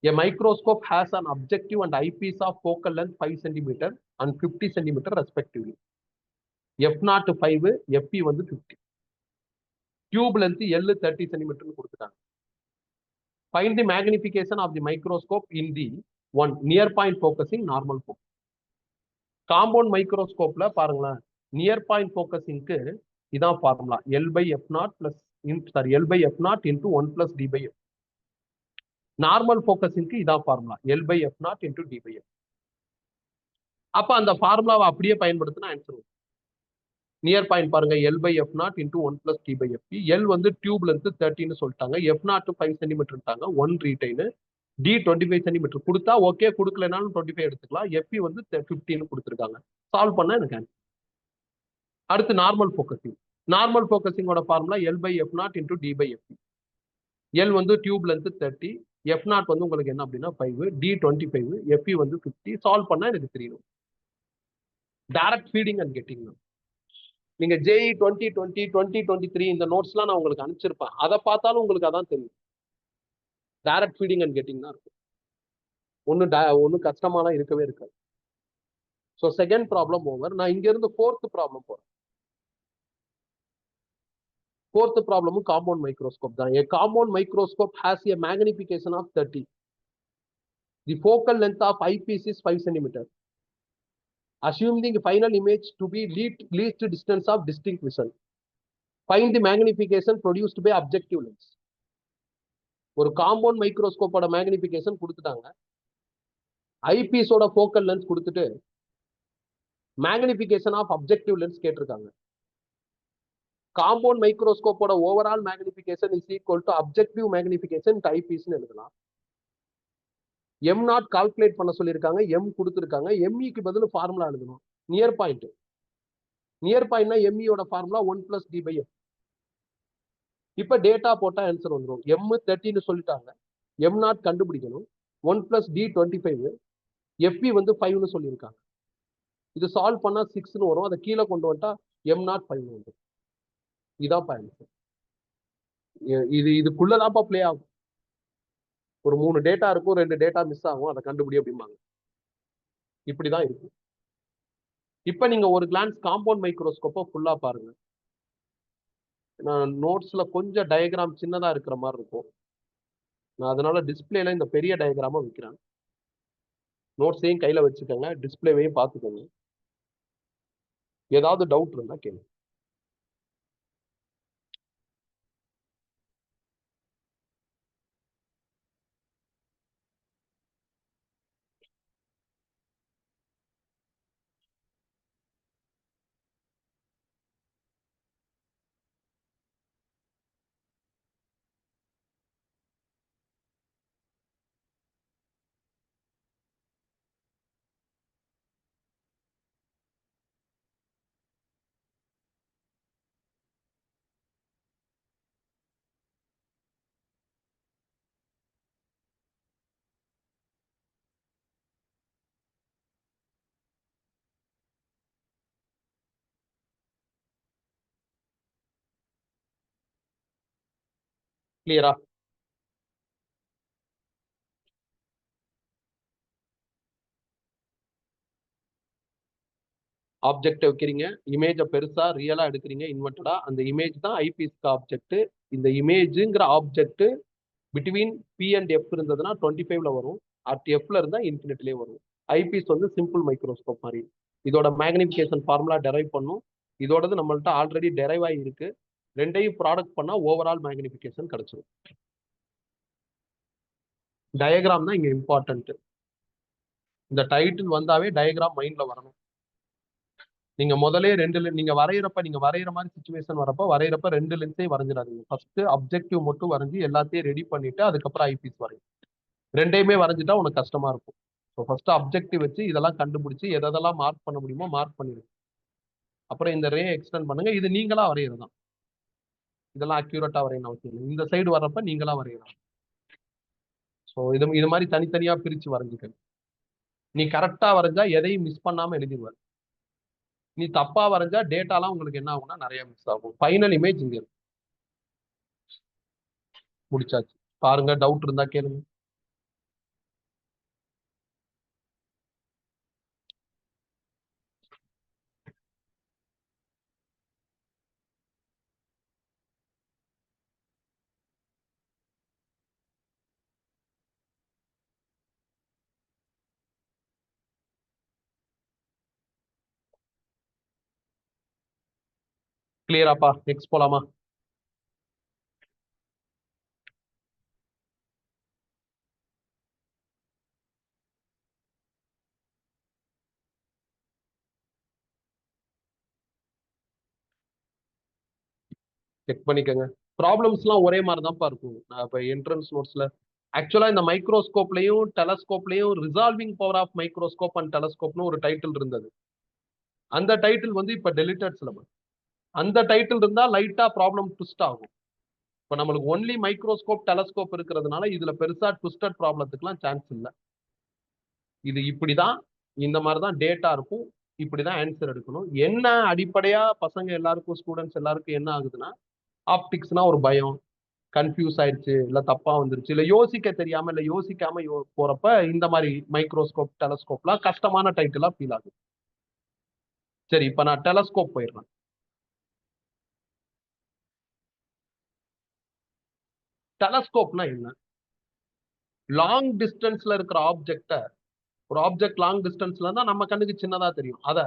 A microscope has an objective and eyepiece of focal length 5 cm and 50 cm respectively. f0 5, fe வந்து 50. Tube length L 30 cm கொடுத்துட்டாங்க. Find the magnification of the microscope in the one near point focusing normal focus. Compound microscopeல பாருங்களேன், near point focusingக்கு இதான் formula L by f0 plus L by f0 into 1 plus d by f. Normal ஃபோக்கஸிங்க்கு இதான் formula L by f0 into d by f. அப்ப அந்த ஃபார்முலாவை அப்படியே பயன்படுத்தினா answer வரும். நியர் பாயிண்ட் பாருங்க, L by f0 into 1 plus d by f. L வந்து டியூப் லென்த் 30ன்னு சொல்லிட்டாங்க, f0 5 சென்டிமீட்டர்ட்டாங்க, 1 ரீடைன், d 25 சென்டிமீட்டர் கொடுத்தா ஓகே, கொடுக்கலனாலும் 25 எடுத்துக்கலாம். f வந்து 15 கொடுத்துருக்காங்க. சால்வ் பண்ணா எனக்கு ஆன்சர். அடுத்து நார்மல் ஃபோக்கஸிங். நார்மல் ஃபோக்கஸிங்கோட formula L by f0 into d by f. L வந்து டியூப் லென்த் 30, f0 வந்து உங்களுக்கு என்ன அப்படின்னா 5, d 25, fe வந்து 50. சால்வ் பண்ணா எனக்கு தெரியணும். Direct feeding and getting. நீங்க JEE 2020 2023 இந்த நோட்ஸ்லாம் நான் உங்களுக்கு அனுப்பிச்சிருப்பேன். அதை பார்த்தாலும் உங்களுக்கு அதான் தெரியும். டைரக்ட் ஃபீடிங் அண்ட் கெட்டிங் தான் இருக்கும். ஒன்னும் கஷ்டமாலாம் இருக்கவே இருக்காது. So second problem over. நான் இங்க இருந்து ஃபோர்த் ப்ராப்ளம் போறேன். ஃபோர்த் ப்ராப்ளமும் காம்பவுண்ட் மைக்ரோஸ்கோப் தான். A compound microscope has a magnification of 30. The focal length of eyepiece is 5 cm. Assuming the final image to be least distance of distinct vision. Find the magnification produced by objective lens. ஒரு compound மைக்ரோஸ்கோப்போட magnification கொடுத்துட்டாங்க, ஐபீஸோட focal lens கொடுத்துட்டு magnification of objective lens கேட்டிருக்காங்க. Compound மைக்ரோஸ்கோப்போட overall magnification is equal to objective magnification ஐபீஸ்னு எழுதலாம். m0 calculate பண்ண சொல்லியிருக்காங்க, m கொடுத்துருக்காங்க, meக்கு பதில் ஃபார்முலா எழுதணும். நியர் பாயிண்ட் நியர் பாயிண்ட்னா எம்இயோட ஃபார்முலா 1+d/f. இப்ப டேட்டா போட்டா ஆன்சர் வந்துடும். M30 சொல்லிட்டாங்க, M0 கண்டுபிடிக்கணும், 1+d25, FP வந்து 5 சொல்லியிருக்காங்க. இது சால்வ் பண்ணா 6 வரும். அதை கீழே கொண்டு வந்துட்டா M0 5 வந்துடும். இதான் ஆன்சர். இதுக்குள்ளதான்ப்பா பிளே ஆகும். ஒரு 3 டேட்டா இருக்கும், 2 டேட்டா மிஸ் ஆகும், அதை கண்டுபிடி அப்படிம்பாங்க. இப்படிதான் இருக்கு. இப்ப நீங்க ஒரு கிளான்ஸ் காம்பவுண்ட் மைக்ரோஸ்கோப்பை ஃபுல்லா பாருங்க. நான் நோட்ஸ்ல கொஞ்சம் டயக்ராம் சின்னதா இருக்கிற மாதிரி இருக்கும். நான் அதனால டிஸ்பிளேல இந்த பெரிய டயக்ராமா வைக்கிறேன். நோட்ஸையும் கையில வச்சுக்கோங்க, டிஸ்பிளேவையும் பார்த்துக்கோங்க. ஏதாவது டவுட் இருந்தா கேளுங்க. கிளியரா? ஆப்ஜெக்ட் வைக்கிறீங்க, இமேஜை பெருசா ரியலா எடுக்கிறீங்க, இன்வெர்டடா. அந்த இமேஜ் தான் ஐபீஸ்க்கு ஆப்ஜெக்ட். இந்த இமேஜ்ங்கிற object between P and F இருந்ததுன்னா 25ல வரும், அட் எஃப்ல இருந்தா இன்ஃபினிட்லயே வரும். ஐபீஸ் வந்து சிம்பிள் மைக்ரோஸ்கோப் மாதிரி. இதோட மேக்னிஃபிகேஷன் ஃபார்முலா டெரைவ் பண்ணும். இதோடது நம்மள்ட்ட ஆல்ரெடி டெரைவ் ஆகி இருக்கு. ரெண்டையும் ப்ராடக்ட் பண்ணா ஓவரால் மேக்னிஃபிகேஷன் கிடைச்சிடும். டயக்ராம் தான் இங்க இம்பார்ட்டன்ட். இந்த டைட்டில் வந்தாவே டயக்ராம் மைண்ட்ல வரணும். நீங்க முதலே நீங்க வரைகிற மாதிரி சுச்சுவேஷன் வரப்ப வரைகிறப்ப 2 லென்ஸையும் வரைஞ்சிடாதீங்க. ஃபர்ஸ்ட் அப்ஜெக்டிவ் மட்டும் வரைஞ்சி எல்லாத்தையும் ரெடி பண்ணிட்டு அதுக்கப்புறம் ஐபீஸ் வரையும். ரெண்டையுமே வரைஞ்சிட்டா உனக்கு கஷ்டமா இருக்கும். ஸோ ஃபர்ஸ்ட் அப்ஜெக்டிவ் வச்சு இதெல்லாம் கண்டுபிடிச்சு எதெல்லாம் மார்க் பண்ண முடியுமோ மார்க் பண்ணிடுங்க. அப்புறம் இந்த ரே எக்ஸ்டெண்ட் பண்ணுங்க. இது நீங்களா வரைகிறது தான். இதெல்லாம் அக்யூரேட்டா வரையணும் அவசியம் இல்லை. இந்த சைடு வர்றப்ப நீங்களா வரையலாம். ஸோ இது மாதிரி தனித்தனியா பிரிச்சு வரைஞ்சிக்கணும். நீ கரெக்டா வரைஞ்சா எதையும் மிஸ் பண்ணாம எழுதிடுவார். நீ தப்பா வரைஞ்சா டேட்டாலாம் உங்களுக்கு என்ன ஆகும்னா நிறைய மிஸ் ஆகும். ஃபைனல் இமேஜ் இங்க இருக்கு. முடிச்சாச்சு. பாருங்க, டவுட் இருந்தா கேளுங்க. கிளியராப்பா? நெக்ஸ்ட் போலாமா? செக் பண்ணிக்கோங்க. ப்ராப்ளம்ஸ்லாம் ஒரே மாதிரி தான்ப்பா இருக்கும். இப்போ என்ட்ரன்ஸ் நோட்ஸ்ல ஆக்சுவலா இந்த மைக்ரோஸ்கோப்லயும் டெலஸ்கோப்லயும் resolving power of microscope and டெலஸ்கோப்னு ஒரு டைட்டில் இருந்தது. அந்த டைட்டில் வந்து இப்ப டெலிட்டட் சிலபஸ். அந்த டைட்டில் இருந்தா லைட்டா ப்ராப்ளம் ட்விஸ்ட் ஆகும். இப்ப நம்மளுக்கு ஒன்லி மைக்ரோஸ்கோப் டெலஸ்கோப் இருக்கிறதுனால இதுல பெருசா ட்விஸ்டட் ப்ராப்ளத்துக்குலாம் சான்ஸ் இல்லை. இது இப்படிதான், இந்த மாதிரிதான் டேட்டா இருக்கும், இப்படிதான் ஆன்சர் எடுக்கணும். என்ன அடிப்படையா பசங்க எல்லாருக்கும், ஸ்டூடெண்ட்ஸ் எல்லாருக்கும் என்ன ஆகுதுன்னா, ஆப்டிக்ஸ்னா ஒரு பயம், கன்ஃபியூஸ் ஆயிடுச்சு, இல்ல தப்பா வந்துருச்சு, இல்ல யோசிக்க தெரியாம, இல்ல யோசிக்காம போறப்ப இந்த மாதிரி மைக்ரோஸ்கோப் டெலஸ்கோப்லாம் கஷ்டமான டைட்டிலா ஃபீல் ஆகுது. சரி, இப்ப நான் டெலஸ்கோப் போயிடுறேன். டெலஸ்கோப்னா என்ன? லாங் டிஸ்டன்ஸ்ல இருக்கிற ஆப்ஜெக்ட, ஒரு ஆப்ஜெக்ட் லாங் டிஸ்டன்ஸ்ல இருந்தா நம்ம கண்ணுக்கு சின்னதா தெரியும், அத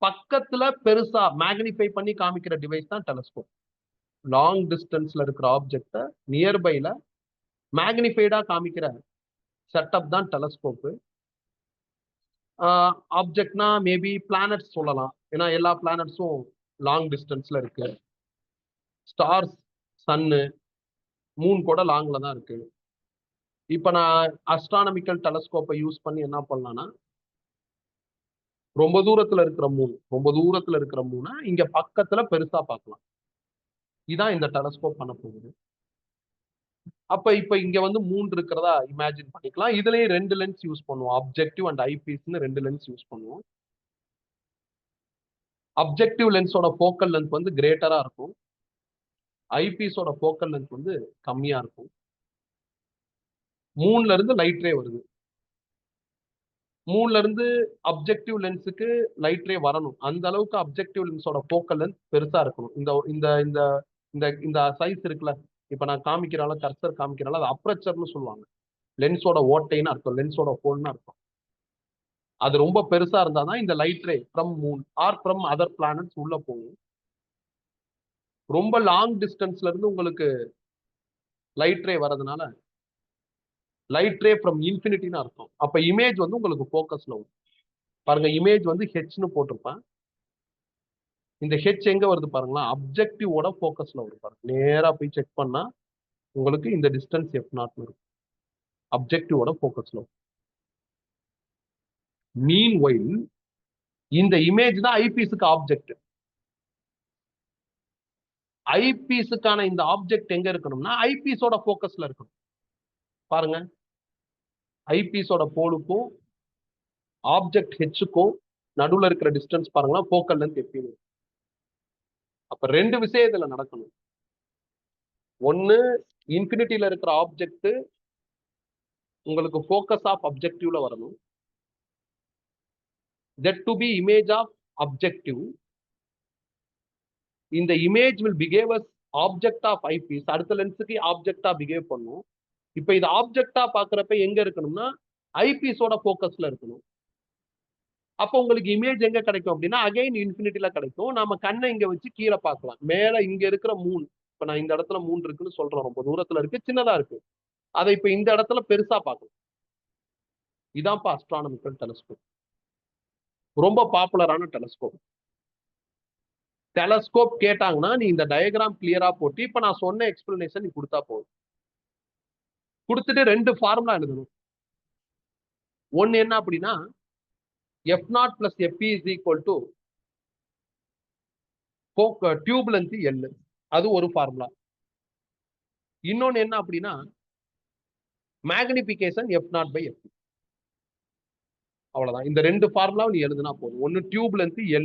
பக்கத்துல பெருசா மேக்னிஃபை பண்ணி காமிக்கிற டிவைஸ் தான் டெலஸ்கோப். லாங் டிஸ்டன்ஸ்ல இருக்கிற ஆப்ஜெக்ட நியர்பைல மேக்னிஃபைடா காமிக்கிற செட்டப் தான் டெலஸ்கோப். ஆப்ஜெக்ட்னா மேபி பிளானட்ஸ் சொல்லலாம், ஏன்னா எல்லா பிளானட்ஸும் லாங் டிஸ்டன்ஸ்ல இருக்கு. ஸ்டார்ஸ், சன்னு, மூன் கூட லாங்ல தான் இருக்கு. இப்ப நான் அஸ்ட்ரானமிக்கல் டெலஸ்கோப்பை யூஸ் பண்ணி என்ன பண்ணலாம்னா, ரொம்ப தூரத்துல இருக்கிற மூணு, ரொம்ப தூரத்துல இருக்கிற மூணை இங்க பக்கத்துல பெருசா பார்க்கலாம். இதான் இந்த டெலஸ்கோப் பண்ண போகுது. அப்ப இப்ப இங்க வந்து 3 இருக்கிறதா இமேஜின் பண்ணிக்கலாம். இதுலயும் 2 லென்ஸ் யூஸ் பண்ணுவோம். அப்ஜெக்டிவ் அண்ட் ஐபீஸ்னு 2 லென்ஸ் யூஸ் பண்ணுவோம். அப்ஜெக்டிவ் லென்ஸோட ஃபோக்கல் லென்த் வந்து கிரேட்டரா இருக்கும். ஐபீஸோட ஃபோக்கல் லென்த் வந்து கம்மியா இருக்கும். 3ல இருந்து லைட் ரே வருது. 3ல இருந்து அப்ஜெக்டிவ் லென்ஸுக்கு லைட் ரே வரணும். அந்த அளவுக்கு அப்ஜெக்டிவ் லென்ஸோட ஃபோக்கல் லென்த் பெருசா இருக்கணும். இந்த இந்த இந்த இந்த இந்த சைஸ் இருக்குல்ல, இப்ப நான் காமிக்கிறால, கர்சர் காமிக்கிறால, அது அப்ரச்சர்னு சொல்லுவாங்க. லென்ஸோட ஓட்டைன்னு அர்த்தம், லென்ஸோட ஹோல்னு அர்த்தம். அது ரொம்ப பெருசா இருந்தாதான் இந்த light ray from moon or from other planets உள்ள போகும். ரொம்ப லாங் டிஸ்டன்ஸ்ல இருந்து உங்களுக்கு லைட் ரே வரதுனால லைட் ரே ஃப்ரம் இன்ஃபினிட்டின்னு அர்த்தம். அப்ப இமேஜ் வந்து உங்களுக்கு ஃபோக்கஸ்ல வரும். பாருங்க, இமேஜ் வந்து ஹெச்னு போட்டிருப்பேன். இந்த ஹெச் எங்க வருது பாருங்களா, அப்ஜெக்டிவோட ஃபோக்கஸ்ல வரும். பாருங்க, நேரா போய் செக் பண்ணா உங்களுக்கு இந்த டிஸ்டன்ஸ் f0 இருக்கும். அப்ஜெக்டிவோட ஃபோக்கஸ்ல வரும். மீன்வைல் இந்த இமேஜ் தான் ஐபீஸுக்கு ஆப்ஜெக்ட். ஐபீஸுக்கான இந்த ஆப்ஜெக்ட் எங்க இருக்கணும்னா ஐபீஸோட ஃபோக்கஸ்ல இருக்கணும். பாருங்க, ஐபீஸோட போலுக்கும் ஆப்ஜெக்ட் ஹெச்சுக்கும் நடுவுல இருக்கிற டிஸ்டன்ஸ் பாருங்களா, ஃபோக்கல் லென்த் எப்படி. அப்ப 2 விஷயம் இதுல நடக்கணும். ஒன்னு, இன்ஃபினிட்டில இருக்கிற ஆப்ஜெக்ட் உங்களுக்கு ஃபோக்கஸ் ஆஃப் அப்ஜெக்டிவ்ல வரணும். that to be image of objective. இந்த image will behave as object of eyepiece. அடுத்த லென்ஸுக்கு ஆப்ஜெக்டா பிஹேவ் பண்ணும். இப்ப இது ஆப்ஜெக்டா பாக்குறப்ப எங்க இருக்கணும்னா ஐபீஸோட ஃபோக்கஸ்ல இருக்கணும். அப்ப உங்களுக்கு இமேஜ் எங்க கிடைக்கும் அப்படின்னா அகைன் இன்ஃபினிட்டில கிடைக்கும். நாம கண்ணை இங்க வச்சு கீழே பார்க்கலாம். மேல இங்க இருக்கிற மூன், இப்ப நான் இந்த இடத்துல மூன் இருக்குன்னு சொல்றேன், ரொம்ப தூரத்துல இருக்கு, சின்னதா இருக்கு. அதை இப்ப இந்த இடத்துல பெருசா பார்க்கலாம். இதான்ப்பா அஸ்ட்ரானமிக்கல் டெலஸ்கோப். ரொம்ப பாப்புலரான டெலஸ்கோப். டெலஸ்கோப் கேட்டாங்கன்னா நீ இந்த டயக்ராம் கிளியரா போட்டு இப்ப நான் சொன்ன எக்ஸ்பிளனேஷன் நீ கொடுத்தா போதும். கொடுத்துட்டு 2 ஃபார்முலா எழுதணும். ஒன்னு என்ன அப்படின்னா f0 plus fp is equal to tube length L. அது ஒரு ஃபார்முலா. இன்னொன்னு என்ன அப்படின்னா மேக்னிபிகேஷன் f0 by fp. அவ்வளவுதான். இந்த 2 ஃபார்முலாவை நீ எழுதுனா போதும். ஒன்னு tube length L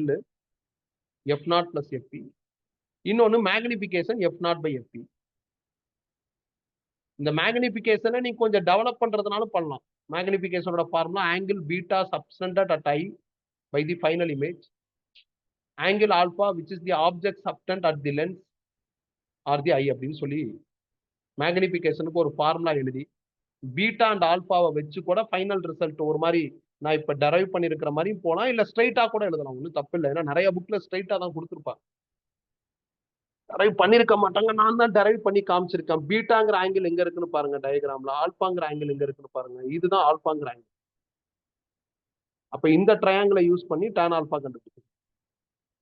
f0 plus fp, இன்னொன்னு மேக்னிபிகேஷன் f0 by fp. இந்த மேக்னிபிகேஷனை நீ கொஞ்சம் டெவலப் பண்றதுனால பண்ணலாம். மேக்னிபிகேஷனோட formula angle beta subtended at eye by the final image, angle alpha which is the object subtend at the lens or the eye அப்படின்னு சொல்லி மேக்னிபிகேஷனுக்கு ஒரு ஃபார்முலா எழுதி பீட்டா அண்ட் ஆல்பாவை வச்சு கூட ஃபைனல் ரிசல்ட் ஒரு மாதிரி நான் இப்ப டெரைவ் பண்ணிருக்கிற மாதிரி போலாம், இல்ல ஸ்ட்ரைட்டா கூட எழுதலாம், ஒன்றும் தப்பு இல்லை. ஏன்னா நிறைய புக்ல ஸ்ட்ரைட்டா தான் கொடுத்துருப்பாங்க, டெரைவ் பண்ணிருக்க மாட்டாங்க. நான் தான் டெரைவ் பண்ணி காமிச்சிருக்கேன். பீட்டாங்கிற ஆங்கிள் எங்க இருக்குன்னு பாருங்க டயக்ராம்ல, ஆல்பாங்கிற ஆங்கிள் எங்க இருக்குன்னு பாருங்க, இதுதான் ஆல்பாங்கிற ஆங்கிள். அப்ப இந்த ட்ரையாங்கிளை யூஸ் பண்ணி டான் ஆல்பா கண்டுபிடிக்கும்.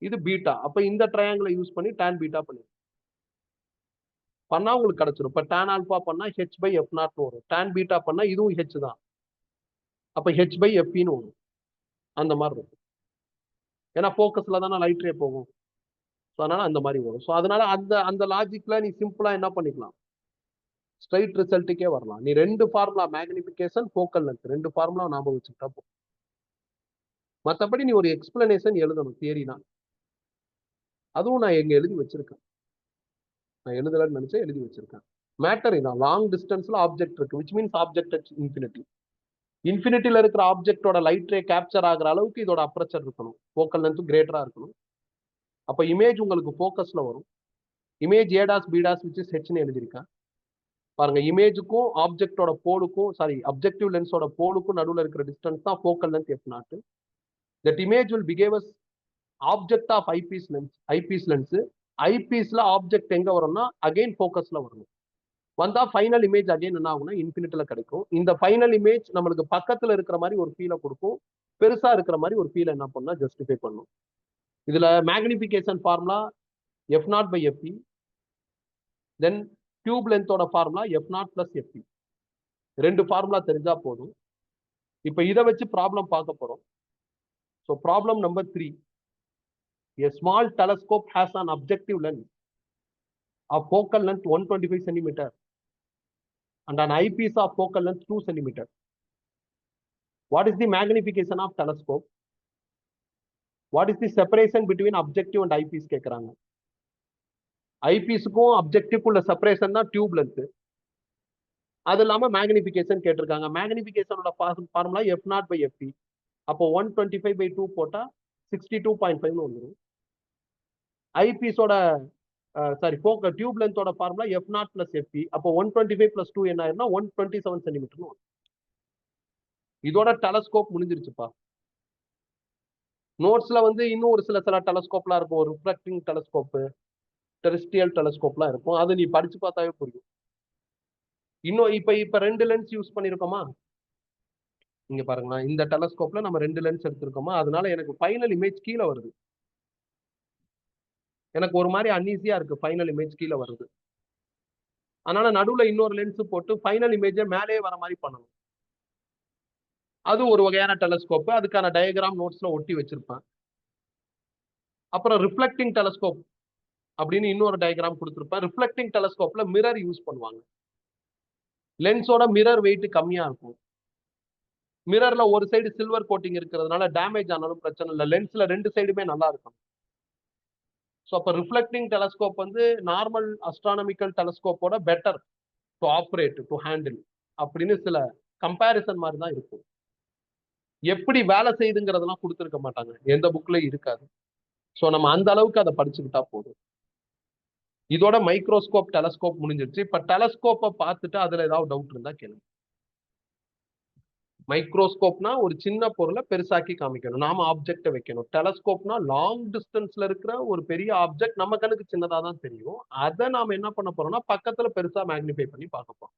இது பீட்டா. அப்ப இந்த ட்ரையாங்கிளை யூஸ் பண்ணி டான் பீட்டா பண்ணி பண்ணா உங்களுக்கு கிடைச்சிடும். இப்ப டான் ஆல்பா பண்ணா ஹெச் பை எஃப் நாட்னு வரும். டான் பீட்டா பண்ணா இதுவும் ஹெச் தான். அப்ப ஹெச் பை எஃப்னு வரும். அந்த மாதிரி இருக்கும். ஏன்னா போக்கஸ்ல தானே லைட் ரே போகும். அதனால அந்த மாதிரி வரும். ஸோ அதனால அந்த அந்த லாஜிக்ல நீ சிம்பிளா என்ன பண்ணிக்கலாம், ஸ்ட்ரைட் ரிசல்ட்டுக்கே வரலாம். நீ 2 formula magnification focal length 2 formula ஞாபகம் வச்சுக்கிட்டா போகும். மற்றபடி நீ ஒரு எக்ஸ்பிளனேஷன் எழுதணும், தியரினா. அதுவும் நான் எங்க எழுதி வச்சிருக்கேன். நான் எழுதலன்னு நினைச்சேன், எழுதி வச்சிருக்கேன். மேட்டர் இதான், லாங் டிஸ்டன்ஸ்ல ஆப்ஜெக்ட் இருக்கு, which means object at infinity. இன்ஃபினிட்டில இருக்கிற ஆப்ஜெக்டோட லைட் ரே கேப்சர் ஆகிற அளவுக்கு இதோட அப்ரச்சர் இருக்கணும், ஃபோக்கல் லென்த் கிரேட்டரா இருக்கணும். அப்ப இமேஜ் உங்களுக்கு ஃபோக்கஸ்ல வரும். இமேஜ் ஏடாஸ் பீடாஸ் விச் இஸ் ஹெச்னு எழுதியிருக்கேன் பாருங்க. இமேஜுக்கும் ஆப்ஜெக்டோட போலுக்கும், சாரி அப்ஜெக்டிவ் லென்ஸோட போலுக்கும் நடுவில் இருக்கிற டிஸ்டன்ஸ் தான் focal length f0. That image will behave as object of eyepiece lens. Eyepiece lens ஐபீஸ்ல ஆப்ஜெக்ட் எங்க வரும்னா அகைன் ஃபோக்கஸ்ல வரணும். வந்தா ஃபைனல் இமேஜ் அகைன் என்ன ஆகும்னா இன்ஃபினிட்டில கிடைக்கும். இந்த ஃபைனல் இமேஜ் நம்மளுக்கு பக்கத்துல இருக்கிற மாதிரி ஒரு ஃபீலை கொடுக்கும், பெருசா இருக்கிற மாதிரி ஒரு ஃபீல் என்ன பண்ணா ஜஸ்டிஃபை பண்ணும். இதுல magnification formula f0 by fp, then tube லென்த்தோட formula f0 plus fp. 2 formula தெரிஞ்சா போதும். இப்ப இதை வச்சு ப்ராப்ளம் பார்க்க போறோம். So problem number 3. A small telescope has an objective lens of focal length 125 centimeter and an eyepiece of focal length 2 centimeter. What is the magnification of telescope? What is the separation between objective and eyepiece கேக்குறாங்க. ஐபீஸுக்கும் அப்ஜெக்டிவ்க்குள்ள separation தான் tube length. அது இல்லாம magnification கேட்டிருக்காங்க. மேக்னிஃபிகேஷனோட formula f0/fp. அப்போ 125/2 போட்டா 62.5 வந்துரும். ஐபீஸோட tube லென்த்தோட formula f0 + fp. அப்போ 125 + 2 என்ன ஆயிரும்னா 127 சென்டிமீட்டர் வரும். இதோட டெலஸ்கோப் முடிஞ்சிருச்சுப்பா. நோட்ஸ்ல இன்னும் ஒரு சில டெலஸ்கோப்லாம் இருக்கும். ஒரு ரிஃப்ளெக்டிங் டெலஸ்கோப், டெரெஸ்ட்ரியல் டெலஸ்கோப்லாம் இருக்கும். அது நீ படிச்சு பார்த்தாவே புரியும். இன்னும் இப்ப 2 லென்ஸ் யூஸ் பண்ணிருக்கோமா? இங்க பாருங்க, இந்த டெலஸ்கோப்ல நம்ம 2 லென்ஸ் எடுத்திருக்கோமா, அதனால எனக்கு ஃபைனல் இமேஜ் கீழே வருது. எனக்கு ஒரு மாதிரி அன்ஈஸியா இருக்கு ஃபைனல் இமேஜ் கீழே வருது. அதனால நடுவுல இன்னொரு லென்ஸ் போட்டு ஃபைனல் இமேஜை மேலே வர மாதிரி பண்ணணும். அது ஒரு வகையான டெலஸ்கோப். அதுக்கான டயக்ராம் நோட்ஸ்ல ஒட்டி வச்சிருப்பேன். அப்புறம் ரிஃப்ளெக்டிங் டெலஸ்கோப் அப்படின்னு இன்னொரு டயக்ராம் கொடுத்திருப்பேன். ரிஃப்ளெக்டிங் டெலஸ்கோப்ல மிரர் யூஸ் பண்ணுவாங்க. லென்ஸோட மிரர் வெயிட் கம்மியா இருக்கும். மிரர்ல ஒரு சைடு சில்வர் கோட்டிங் இருக்கிறதுனால டேமேஜ் ஆனாலும் பிரச்சனை இல்லை. லென்ஸ்ல 2 சைடுமே நல்லா இருக்கும். ஸோ அப்போ ரிஃப்ளெக்டிங் டெலஸ்கோப் நார்மல் அஸ்ட்ரானமிக்கல் டெலஸ்கோப்போட better to operate, to handle அப்படின்னு சில கம்பேரிசன் மாதிரி தான் இருக்கும். எப்படி வேலை செய்யுதுங்கிறதெல்லாம் கொடுத்துருக்க மாட்டாங்க, எந்த புக்லயும் இருக்காது. ஸோ நம்ம அந்த அளவுக்கு அதை படிச்சுக்கிட்டா போதும். இதோட மைக்ரோஸ்கோப், டெலஸ்கோப் முடிஞ்சிருச்சு. இப்ப டெலஸ்கோப்பை பார்த்துட்டு அதுல ஏதாவது டவுட் இருந்தா கேளுங்க. மைக்ரோஸ்கோப்னா ஒரு சின்ன பொருளை பெருசாக்கி காமிக்கணும், நாம ஆப்ஜெக்டை வைக்கணும். டெலஸ்கோப்னா லாங் டிஸ்டன்ஸ்ல இருக்கிற ஒரு பெரிய ஆப்ஜெக்ட் நம்ம கண்ணுக்கு சின்னதா தான் தெரியும். அதை நாம என்ன பண்ண போறோம்னா பக்கத்துல பெருசா மேக்னிஃபை பண்ணி பார்க்க போறோம்.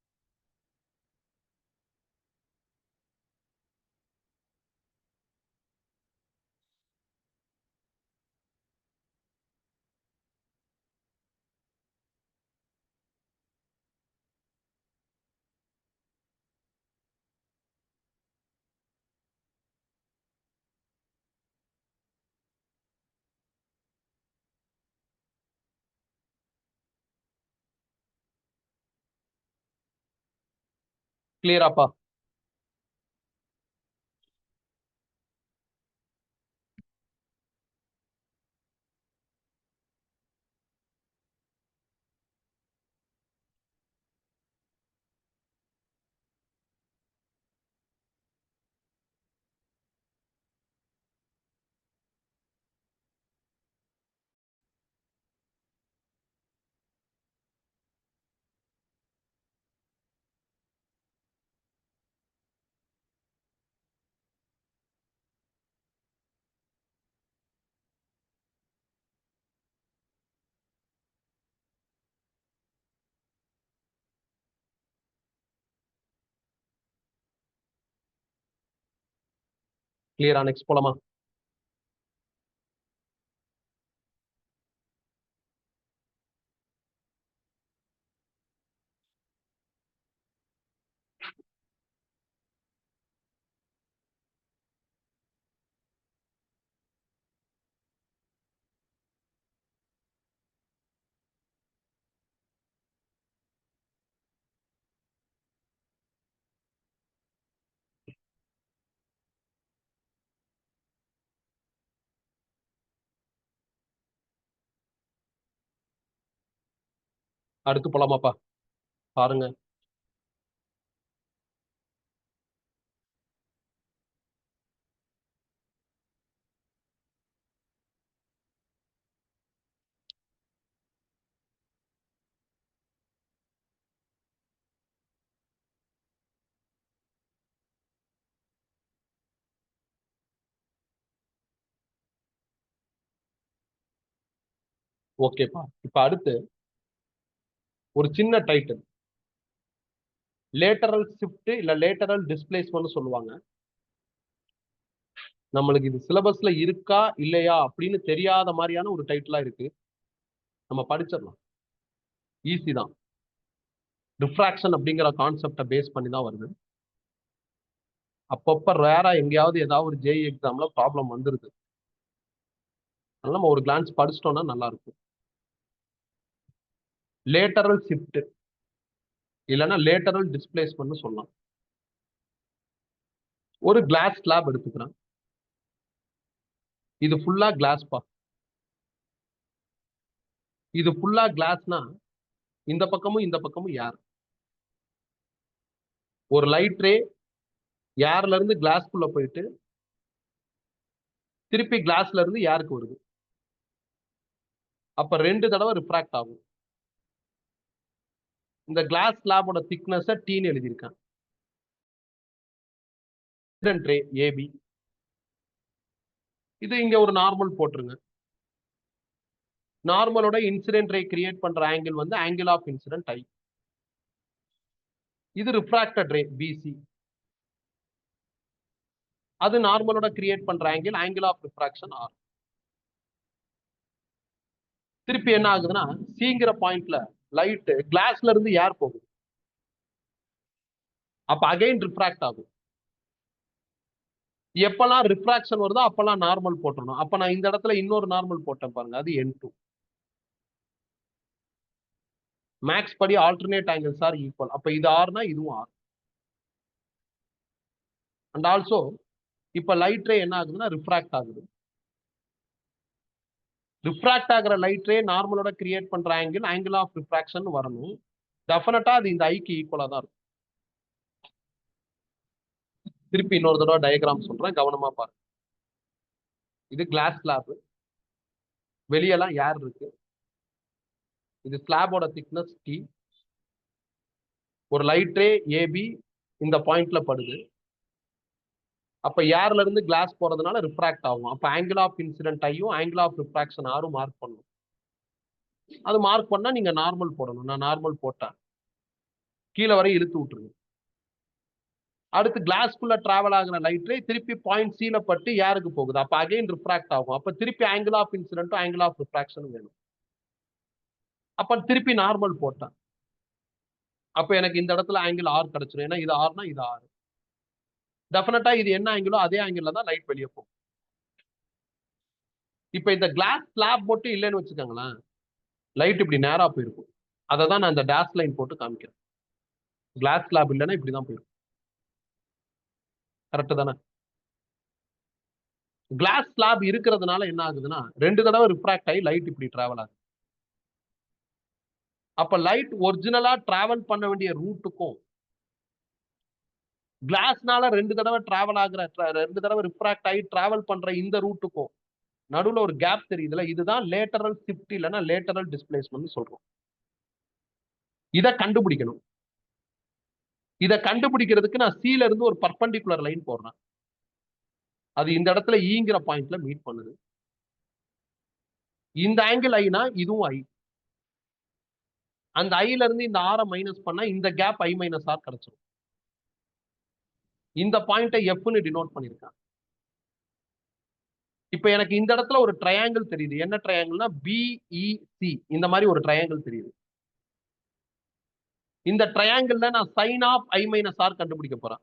கிளியராப்பா? கிளியரா? நெக்ஸ்ட் போலாமா? அடுத்து போலாமாப்பா? பாருங்க. ஓகேப்பா. இப்ப அடுத்து ஒரு சின்ன டைட்டில், லேட்டரல் ஷிஃப்ட் இல்ல லேட்டரல் டிஸ்பிளேஸ்மென்ட் சொல்லுவாங்க. நம்மளுக்கு இது சிலபஸ்ல இருக்கா இல்லையா அப்படின்னு தெரியாத மாதிரியான ஒரு டைட்டிலா இருக்கு. நம்ம படிச்சிடலாம், ஈஸி தான். ரிஃப்ராக்ஷன் அப்படிங்கிற கான்செப்டை பேஸ் பண்ணி தான் வருது. அப்பப்ப ரேரா எங்கேயாவது ஏதாவது ஒரு ஜேஇ எக்ஸாம்ல ப்ராப்ளம் வந்துருது. அதனால நம்ம ஒரு கிளான்ஸ் படிச்சிட்டோம்னா நல்லா இருக்கும். லேட்டரல் ஷிஃப்ட் இல்லைன்னா லேட்டரல் டிஸ்பிளேஸ்மெண்ட் சொல்லலாம். ஒரு கிளாஸ் ஸ்லாப் எடுத்துக்கிறேன். இது ஃபுல்லா கிளாஸ்பா. இது ஃபுல்லா கிளாஸ்னா இந்த பக்கமும் இந்த பக்கமும் ஏர். ஒரு லைட் ரே ஏர்ல இருந்து கிளாஸ்க்குள்ள போயிட்டு திருப்பி கிளாஸ்ல இருந்து ஏருக்கு வருது. அப்ப 2 தடவை ரிஃப்ராக்ட் ஆகும். இந்த கிளாஸ் ஸ்லாபோட திக்னஸ் டீன்னு எழுதியிருக்கேன். Incident ray A B. இது இங்க ஒரு நார்மல் போட்டுருங்க. நார்மலோட இன்சிடென்ட் ரே கிரியேட் பண்ற ஆங்கிள் வந்து ஆங்கிள் ஆஃப் இன்சிடென்ட் ஐ. இது ரிஃப்ராக்டட் ரே பிசி. அது நார்மலோட கிரியேட் பண்ற angle angle of refraction R. திருப்பி என்ன ஆகுதுன்னா சிங்கிற பாயிண்ட்ல லைட் கிளாஸ்ல இருந்து ஏர் போகுது. அப்ப அகைன் ரிஃப்ராக்ட் ஆகும். எப்பெல்லாம் ரிஃப்ராக்ஷன் வருதோ அப்பெல்லாம் நார்மல் போட்டுறணும். அப்ப நான் இந்த இடத்துல இன்னொரு நார்மல் போட்டேன் பாருங்க, அது N2. மேக்ஸ் படி ஆல்டர்னேட் ஆங்கிள்ஸ் ஆர் ஈக்குவல். அப்ப இது ஆர்னா இதுவும் ஆர். அண்ட் ஆல்சோ இப்ப லைட் ரே என்ன ஆகுதுன்னா ரிஃப்ராக்ட் ஆகுது. ரிஃப்ராக்ட் ஆகிற லைட் ரே நார்மலோட கிரியேட் பண்ற ஆங்கிள் ஆங்கிள் ஆஃப் ரிஃப்ராக்ஷன் வரணும். டெஃபினட்டா அது இந்த ஐக்கு ஈக்குவலா தான் இருக்கும். திருப்பி இன்னொரு தடவை டயக்ராம் சொல்றேன், கவனமா பாருங்க. இது கிளாஸ் ஸ்லாப். வெளியெல்லாம் ஏர் இருக்கு. இது ஸ்லாபோட திக்னஸ் டி. ஒரு லைட் ரே ஏபி இந்த பாயிண்ட்ல படுது. அப்ப ஏர்ல இருந்து கிளாஸ் போறதுனால ரிஃப்ராக்ட் ஆகும். அப்ப ஆங்கிள் ஆஃப் இன்சிடென்ட் ஐயும் ஆங்கிள் ஆஃப் ரிஃப்ராக்ஷன் ஆரும் மார்க் பண்ணணும். அது மார்க் பண்ணா நீங்க நார்மல் போடணும். நான் நார்மல் போட்டேன். கீழே வரை இழுத்து விட்டுருங்க. அடுத்து கிளாஸ்க்குள்ள டிராவல் ஆகிற லைட் ரே திருப்பி பாயிண்ட் சில பட்டு ஏருக்கு போகுது. அப்ப அகைன் ரிஃப்ராக்ட் ஆகும். அப்ப திருப்பி ஆங்கிள் ஆஃப் இன்சிடென்ட்டும் ஆங்கிள் ஆஃப் ரிஃப்ராக்ஷனும் வேணும். அப்ப திருப்பி நார்மல் போட்டேன். அப்ப எனக்கு இந்த இடத்துல ஆங்கிள் ஆர் கிடைச்சிடும். ஏன்னா இது ஆர்னா இது ஆர். டெஃபினட்டா இது என்ன ஆங்கிளோ அதே ஆங்கிள் தான் லைட் வெளியே போகும். இப்ப இந்த கிளாஸ் ஸ்லாப் மட்டும் இல்லைன்னு வச்சுக்கோங்களேன், லைட் இப்படி நேரா போயிருக்கும். அதை தான் நான் இந்த டேஷ் லைன் போட்டு காமிக்கிறேன். கிளாஸ் ஸ்லாப் இல்லைன்னா இப்படிதான் போயிருக்கும். கரெக்ட் தானே? கிளாஸ் ஸ்லாப் இருக்கிறதுனால என்ன ஆகுதுன்னா 2 தடவை ரிஃப்ராக்ட் ஆகி லைட் இப்படி டிராவல் ஆகுது. அப்ப லைட் ஒரிஜினலா டிராவல் பண்ண வேண்டிய ரூட்டுக்கும் கிளாஸ்னால 2 தடவை டிராவல் ஆகுற 2 தடவை ரிஃப்ராக்ட் ஆகி டிராவல் பண்ற இந்த ரூட்டுக்கும் நடுவுல ஒரு கேப் தெரியுதுல, இதுதான் லேட்டரல் ஷிஃப்ட் இல்லைன்னா லேட்டரல் டிஸ்பிளேஸ்மென்ட் சொல்றோம். இதை கண்டுபிடிக்கணும். இதை கண்டுபிடிக்கிறதுக்கு நான் சீல இருந்து ஒரு பர்பெண்டிகுலர் லைன் போடுறேன். அது இந்த இடத்துல ஈங்கிற பாயிண்ட்ல மீட் பண்ணுது. இந்த ஆங்கிள் ஐனா இதுவும் ஐ. அந்த ஐல இருந்து இந்த ஆரை மைனஸ் பண்ணா இந்த கேப் ஐ மைனஸ் ஆர் கிடைச்சிடும். இந்த பாயிண்டை எஃப்னு டினோட் பண்ணிருக்காங்க. இப்ப எனக்கு இந்த இடத்துல ஒரு ட்ரையாங்கிள் தெரியுது. என்ன ட்ரையாங்கிள்னா பிஇசி. இந்த மாதிரி ஒரு ட்ரையாங்கிள் தெரியுது. இந்த ட்ரையாங்கிள்ல நான் sine of I minus R கண்டுபிடிக்க போறேன்.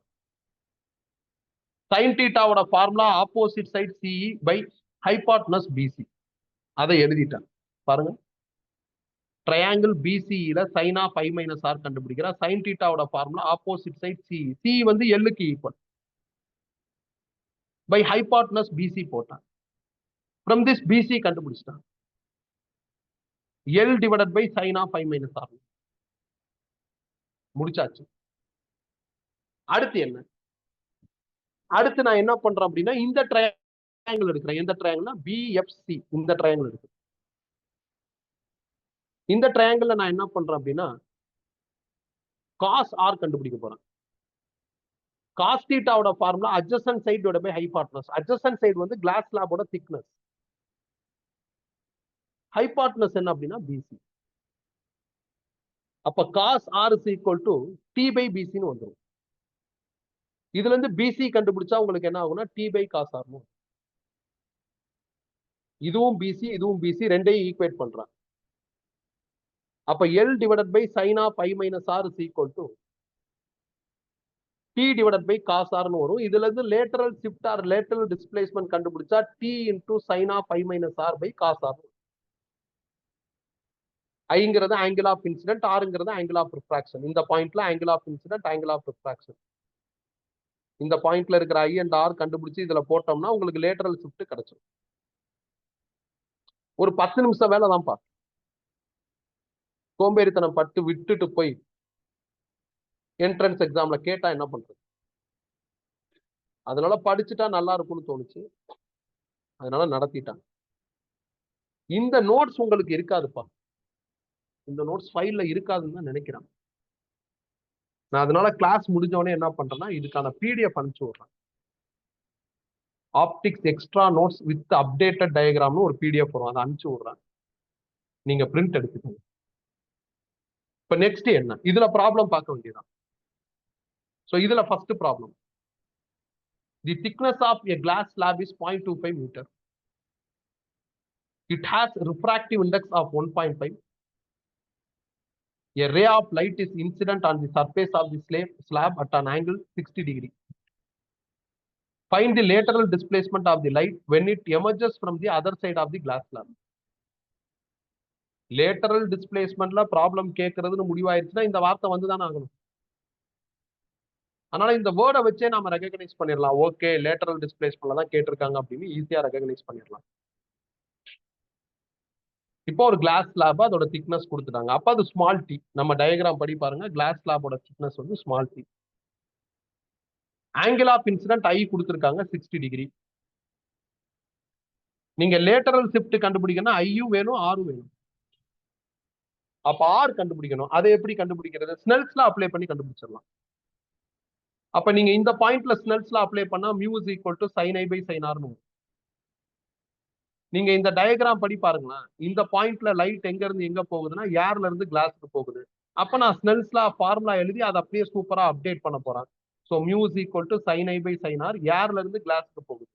சைன் தீட்டாவோட formula opposite side C E by hypotenuse B C. அதை எழுதிட்டேன் பாருங்க. ட்ரையாங்கிள் பிசிஇல sine of I minus R கண்டுபிடிக்கிற சைன் தீட்டாவோட formula opposite side C E. C வந்து எல்லுக்கு ஈக்குவல் பை ஹைபாட்னஸ் பிசி போட்டேன். ஃப்ரம் திஸ் பிசி கண்டுபிடிச்சிட்டேன். L divided by sine of I minus R. முடிச்சாச்சு. அடுத்து என்ன? அடுத்து நான் என்ன பண்றேன் அப்படின்னா இந்த ட்ரையாங்கிள் எடுக்கிறேன். எந்த ட்ரையாங்கிள்னா பிஎஃப்சி. இந்த ட்ரையாங்கிள் இருக்கு. இந்த ட்ரையாங்கிள் நான் என்ன பண்றேன் அப்படின்னா காஸ் ஆர் கண்டுபிடிக்க போறேன். காஸ் தீட்டாவோட formula adjacent side divided by hypotenuse. Adjacent side வந்து கிளாஸ் ஸ்லாபோட திக்னஸ். ஹைபாட்னஸ் என்ன அப்படின்னா பிசி. அப்ப cos R is equal to T by பிசின்னு வந்துடும். இதுல இருந்து பிசி கண்டுபிடிச்சா உங்களுக்கு என்ன ஆகும்னா டி பை காஸ் ஆர். இதுவும் பிசி இதுவும் பிசி ரெண்டையும் ஈக்குவேட் பண்றேன். அப்ப L divided by sine of I minus R is equal to T divided by cos R னு வரும். இதுல இருந்து lateral shift or lateral displacement கண்டுபிடிச்சா T into sin of phi minus R by cos R. ஐங்கிறது angle of incident, Rங்கிறது angle of refraction. இந்த பாயிண்ட்ல angle of incident, angle of refraction. இந்த பாயிண்ட்ல இருக்கிற I and R கண்டுபிடிச்சு இதுல போட்டோம்னா உங்களுக்கு lateral shift கிடைச்சிடும். ஒரு 10 நிமிஷம் வேலை தான்ப்பா. சோம்பேறித்தனம் பட்டு விட்டுட்டு போய் என்ட்ரன்ஸ் எக்ஸாம்ல கேட்டா என்ன பண்றது? அதனால படிச்சுட்டா நல்லா இருக்கும்னு தோணுச்சு, அதனால நடத்திட்டாங்க. இந்த நோட்ஸ் உங்களுக்கு இருக்காதுப்பா, இந்த நோட்ஸ் ஃபைல்ல இருக்காதுன்னு தான் நினைக்கிறேன். நான் அதனால கிளாஸ் முடிஞ்சவொடனே என்ன பண்றேன்னா இதுக்கான பிடிஎஃப் அனுப்பிச்சு விடுறேன். Optics extra notes with updated டயக்ராம்னு ஒரு பிடிஎஃப் வரும், அதை அனுப்பிச்சு விடுறேன், நீங்க பிரிண்ட் எடுத்துக்கோங்க. இப்ப நெக்ஸ்ட் என்ன, இதுல ப்ராப்ளம் பார்க்க வேண்டியதான். சோ இதுல first problem, the thickness of a glass slab is 0.25 metre. It has refractive index of 1.5. A ray of light is incident on the surface of the slab at an angle 60 degree. Find the lateral displacement of the light when it emerges from the other side of the glass slab. Lateral displacement la problem கேக்குறதுன்னு முடிவாயிருச்சுனா இந்த வார்த்தை வந்துதானே ஆகணும். அதனால இந்த வேர்டை வச்சே நாம recognise பண்ணிடலாம். Okay, lateral டிஸ்பிளேஸ்மெண்ட்ல தான் கேட்டிருக்காங்க அப்படின்னு ஈஸியா ரெகக்னைஸ் பண்ணிடலாம். இப்போ ஒரு கிளாஸ் ஸ்லாப், அதோட திக்னஸ் கொடுத்துட்டாங்க. அப்ப அது ஸ்மால் டி. நம்ம டயக்ராம் படி பாருங்க, கிளாஸ் ஸ்லாபோட திக்னஸ் வந்து small D. Angle of incident I கொடுத்துருக்காங்க 60 டிகிரி. நீங்க லேட்டரல் ஷிஃப்ட் கண்டுபிடிக்கணும், ஐயும் வேணும் ஆரும் வேணும். அப்ப ஆர் கண்டுபிடிக்கணும். அதை எப்படி கண்டுபிடிக்கிறது? ஸ்னெல்ஸ்ல அப்ளை பண்ணி கண்டுபிடிச்சிடலாம். அப்ப நீங்க இந்த பாயிண்ட்ல ஸ்னெல்ஸ்ல அப்ளை பண்ணா mu is equal to sin I by sin R. நீங்க இந்த டயக்ராம் படி பாருங்களேன், இந்த பாயிண்ட்ல லைட் எங்க இருந்து எங்க போகுதுன்னா ஏர்ல இருந்து கிளாஸ்க்கு போகுது. அப்ப நான் ஸ்னெல்ஸ்ல ஃபார்முலா எழுதி அதை அப்படியே சூப்பரா அப்டேட் பண்ண போறேன். So mu is equal to sin I by sin R, ஏர்ல இருந்து கிளாஸ்க்கு போகுது.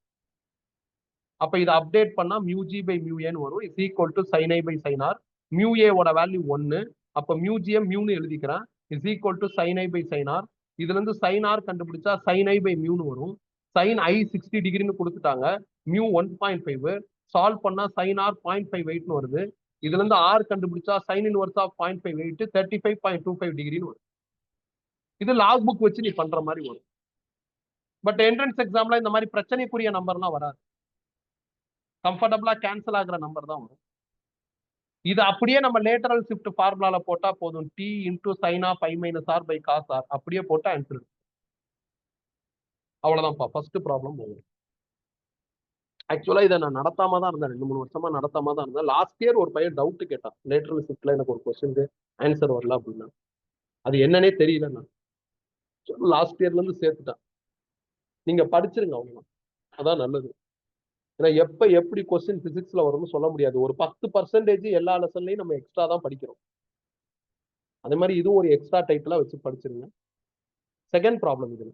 அப்ப இதை அப்டேட் பண்ணா மியூ ஜி பை மியூ ஏன்னு வரும். Is equal to sin I by sin R. Mu ஏவோட வேல்யூ 1. அப்ப மியூ ஜிஎம் மியூன்னு எழுதிக்கிறேன். Is equal to sin I by sin R. இதுல இருந்து sin R கண்டுபிடிச்சா sin I by மியூன்னு வரும். sin I 60 டிகிரின்னு கொடுத்துட்டாங்க. மியூ 1.5. சால்வ் பண்ணா sin R 0.58 வருது. இதுல இருந்து R கண்டுபிடிச்சா sin இன்வர்ஸ் ஆஃப் 0.58 35.25 டிகிரின்னு வரும். இது லாக் புக் வச்சு நீ பண்ற மாதிரி வரும். பட் என்ட்ரன்ஸ் எக்ஸாம்ல இந்த மாதிரி பிரச்சனைக்குரிய நம்பர்லாம் வராது, கம்ஃபர்டபுளா கேன்சல் ஆகுற நம்பர் தான் வரும். இது அப்படியே நம்ம லேட்டரல் ஷிஃப்ட் ஃபார்முலால போட்டா போதும், T into sin of I minus R by cos R அப்படியே போட்டா ஆன்சர். அவ்வளவுதான்ப்பா, ஃபர்ஸ்ட் ப்ராப்ளம் வரும். ஆக்சுவலா இதை நான் நடத்தாம தான் இருந்தேன், 2-3 வருஷமா நடத்தாம தான் இருந்தேன். லாஸ்ட் இயர் ஒரு பையன் டவுட் கேட்டான், லேட்டரல் ஷிஃப்ட்ல எனக்கு ஒரு கொஸ்டினுக்கு ஆன்சர் வரல அப்படின்னா. அது என்னன்னே தெரியல. நான் லாஸ்ட் இயர்ல இருந்து சேர்த்துட்டேன். நீங்க படிச்சிருங்க, அவ்வளவுதான், அதான் நல்லது. ஏன்னா எப்ப எப்படி கொஸ்டின் பிசிக்ஸ்ல வரும்னு சொல்ல முடியாது. ஒரு 10% எல்லா லெசன்லயும் நம்ம எக்ஸ்ட்ரா தான் படிக்கிறோம். அதே மாதிரி இதுவும் ஒரு எக்ஸ்ட்ரா டைட்டிலா வச்சு படிச்சிருங்க. செகண்ட் ப்ராப்ளம் இது,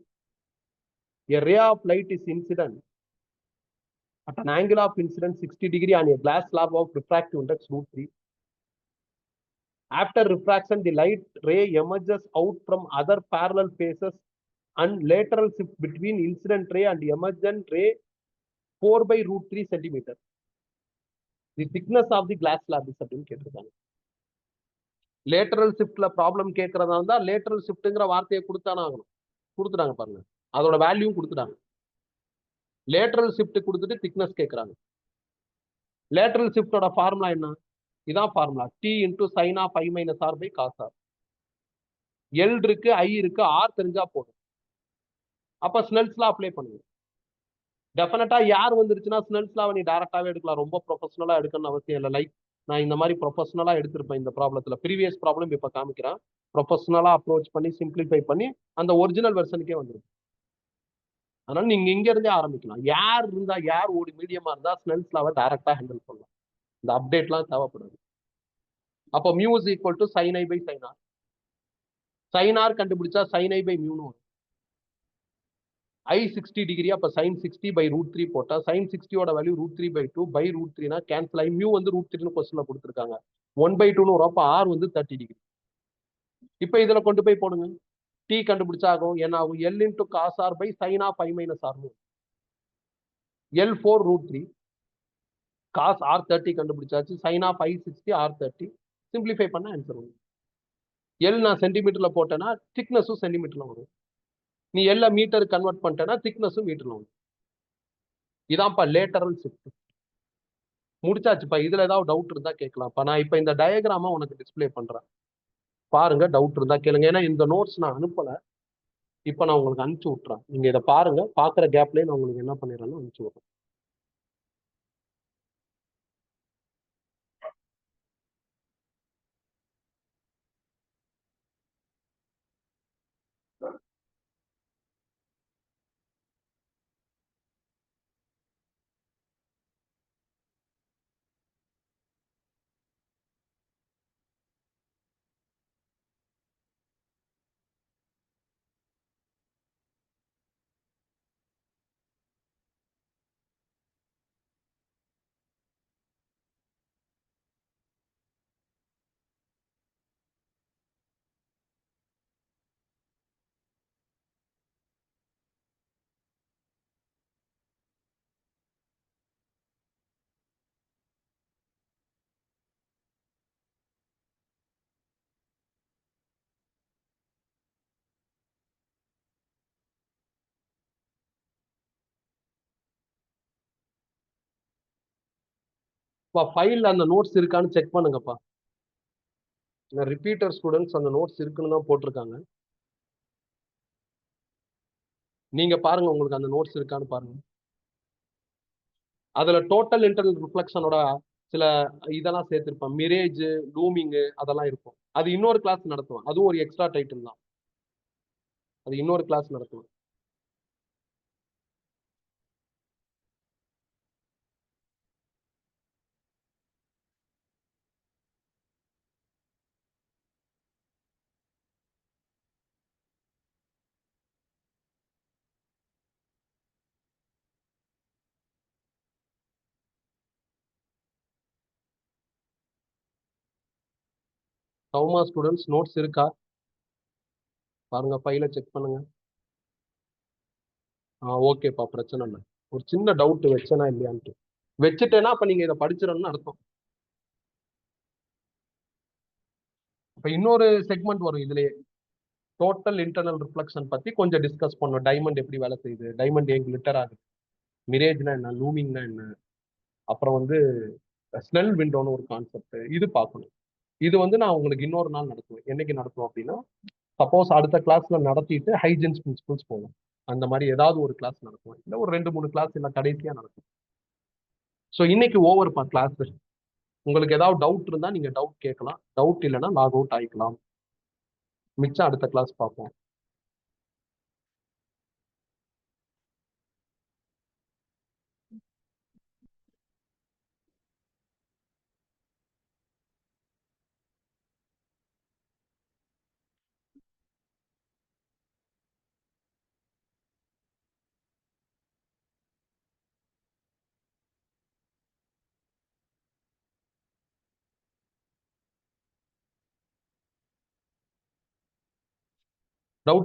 a ray of light is incident at an angle of incidence 60 degree on a glass slab of refractive index √3. After refraction, the light ray emerges out from other parallel faces and lateral shift between incident ray and emergent ray 4/√3 centimeter. The thickness of the glass slab is அப்படின்னு கேட்டிருக்காங்க. Lateral ஷிஃப்ட்ல problem கேட்கறதா இருந்தா lateral ஷிஃப்ட்ங்கிற வார்த்தையை கொடுத்தானே ஆகணும். கொடுத்துட்டாங்க பாருங்க, அதோட வேல்யூ கொடுத்துட்டாங்க. லேட்டரல் ஷிஃப்ட் கொடுத்துட்டு திக்னஸ் கேட்கறாங்க. லேட்டரல் ஷிஃப்டோட ஃபார்முலா என்ன? இதான் formula, T into sin of I minus R by cos R. L இருக்கு, I இருக்கு, R தெரிஞ்சா போதும். அப்ப ஸ்னெல்ஸ்ல அப்ளை பண்ணுங்க. டெஃபினட்டா யார் வந்துருச்சுன்னா ஸ்னெல்ஸ்ல நீ டைரக்டாவே எடுக்கலாம், ரொம்ப ப்ரொஃபஷனலா எடுக்கணும்னு அவசியம் இல்லை. லைக் நான் இந்த மாதிரி ப்ரொஃபஷனலா எடுத்திருப்பேன் இந்த ப்ராப்ளத்துல. ப்ரீவியஸ் ப்ராப்ளம் இப்ப காமிக்கிறேன். ப்ரொஃபஷனலா அப்ரோச் பண்ணி சிம்பிளிஃபை பண்ணி அந்த ஒரிஜினல் வெர்ஷனுக்கே வந்துடும். அதனால நீங்க இங்க இருந்தே ஆரம்பிக்கலாம். யார் இருந்தா, யார் ஓடி மீடியமா இருந்தா ஸ்னெல்ஸ்ல டைரக்டா ஹேண்டில் பண்ணலாம். இந்த அப்டேட்லாம் தேவைப்படாது. அப்போ mu is equal to sin I by sin R. sin R கண்டுபிடிச்சா sin I by மியூன்னு வரும். I 60 டிகிரி, அப்ப sin 60 by √3 போட்டா sin 60 ஓட வேல்யூ √3/2 by √3னா கேன்சல் ஆகி மியூ வந்து √3ன்னு கொஸ்டின்ல கொடுத்துருக்காங்க. 1/2ன்னு வரும். அப்ப R வந்து 30 டிகிரி. இப்ப இதுல கொண்டு போய் போடுங்க. டி கண்டுபிடிச்சா ஆகும் என்ன ஆகும்? L into cos R by sine of I minus R. L 4√3 cos R 30 கண்டுபிடிச்சாச்சு. Sine of I60 R30. Simplify பண்ண ஆன்சர் வரும். எல் நான் சென்டிமீட்டர்ல போட்டேன்னா திக்னஸும் சென்டிமீட்டர்ல வரும். நீ எல்ல மீட்டர் கன்வெர்ட் பண்ணிட்டேன்னா திக்னஸும் மீட்டர்ல வரும். இதான்ப்பா லேட்டரல் ஷிஃப்ட். முடிச்சாச்சுப்பா. இதுல ஏதாவது டவுட் இருந்தா கேட்கலாம்ப்பா. நான் இப்ப இந்த டயக்ராமா உனக்கு டிஸ்பிளே பண்றேன். பாருங்க, டவுட் இருந்தா கேளுங்க. ஏன்னா இந்த நோட்ஸ் நான் அனுப்பல. இப்ப நான் உங்களுக்கு அனுப்பிச்சு விட்டுறேன். நீங்க இதை பாருங்க. பாக்குற கேப்லயே நான் உங்களுக்கு என்ன பண்ணிடுறேன்னு அனுப்பிச்சு விடுறேன். ஃபைல்ல அந்த நோட்ஸ் இருக்கான்னு செக் பண்ணுங்கப்பா. ரிப்பீட்டர் ஸ்டூடெண்ட்ஸ் அந்த நோட்ஸ் இருக்குன்னு தான் போட்டிருக்காங்க. நீங்க பாருங்க, உங்களுக்கு அந்த நோட்ஸ் இருக்கான்னு பாருங்க. அதுல டோட்டல் இன்டர்னல் ரிஃப்ளெக்ஷனோட சில இதெல்லாம் சேர்த்திருப்பேன். மிரேஜ், லூமிங் அதெல்லாம் இருக்கும். அது இன்னொரு கிளாஸ் நடத்துவோம். அதுவும் ஒரு எக்ஸ்ட்ரா டைட்டில் தான். அது இன்னொரு கிளாஸ் நடத்துவோம். சௌமா ஸ்டூடெண்ட்ஸ் நோட்ஸ் இருக்கா பாருங்க, ஃபைல செக் பண்ணுங்க. ஓகேப்பா, பிரச்சனை இல்லை. ஒரு சின்ன டவுட் வச்சேனா இல்லையான்ட்டு. வச்சுட்டேன்னா அப்ப நீங்க இதை படிச்சிடணும்னு அர்த்தம். இப்ப இன்னொரு செக்மெண்ட் வரும் இதுலயே. டோட்டல் இன்டர்னல் ரிஃப்ளெக்ஷன் பத்தி கொஞ்சம் டிஸ்கஸ் பண்ணும். டைமண்ட் எப்படி வேலை செய்யுது, டைமண்ட் ஏன் கிளிட்டர் ஆகுது, மிரேஜ்னா என்ன, லூமிங்னா என்ன, அப்புறம் வந்து ஸ்னெல் விண்டோன்னு ஒரு கான்செப்ட், இது பார்க்கணும். இது வந்து நான் உங்களுக்கு இன்னொரு நாள் நடத்துவேன். என்னைக்கு நடத்துவோம் அப்படின்னா, சப்போஸ் அடுத்த கிளாஸ்ல நடத்திட்டு ஹைஜென்ஸ் பிரின்சிபல்ஸ் போவோம். அந்த மாதிரி ஏதாவது ஒரு கிளாஸ் நடத்துவோம். இல்லை ஒரு 2-3 கிளாஸ் இல்லை கடைசியா நடக்கும். ஸோ இன்னைக்கு ஓவர்ப்பா கிளாஸ். உங்களுக்கு ஏதாவது டவுட் இருந்தா நீங்க டவுட் கேட்கலாம். டவுட் இல்லைன்னா லாக் அவுட் ஆயிக்கலாம். மிச்சம் அடுத்த கிளாஸ் பார்ப்போம். டவுட்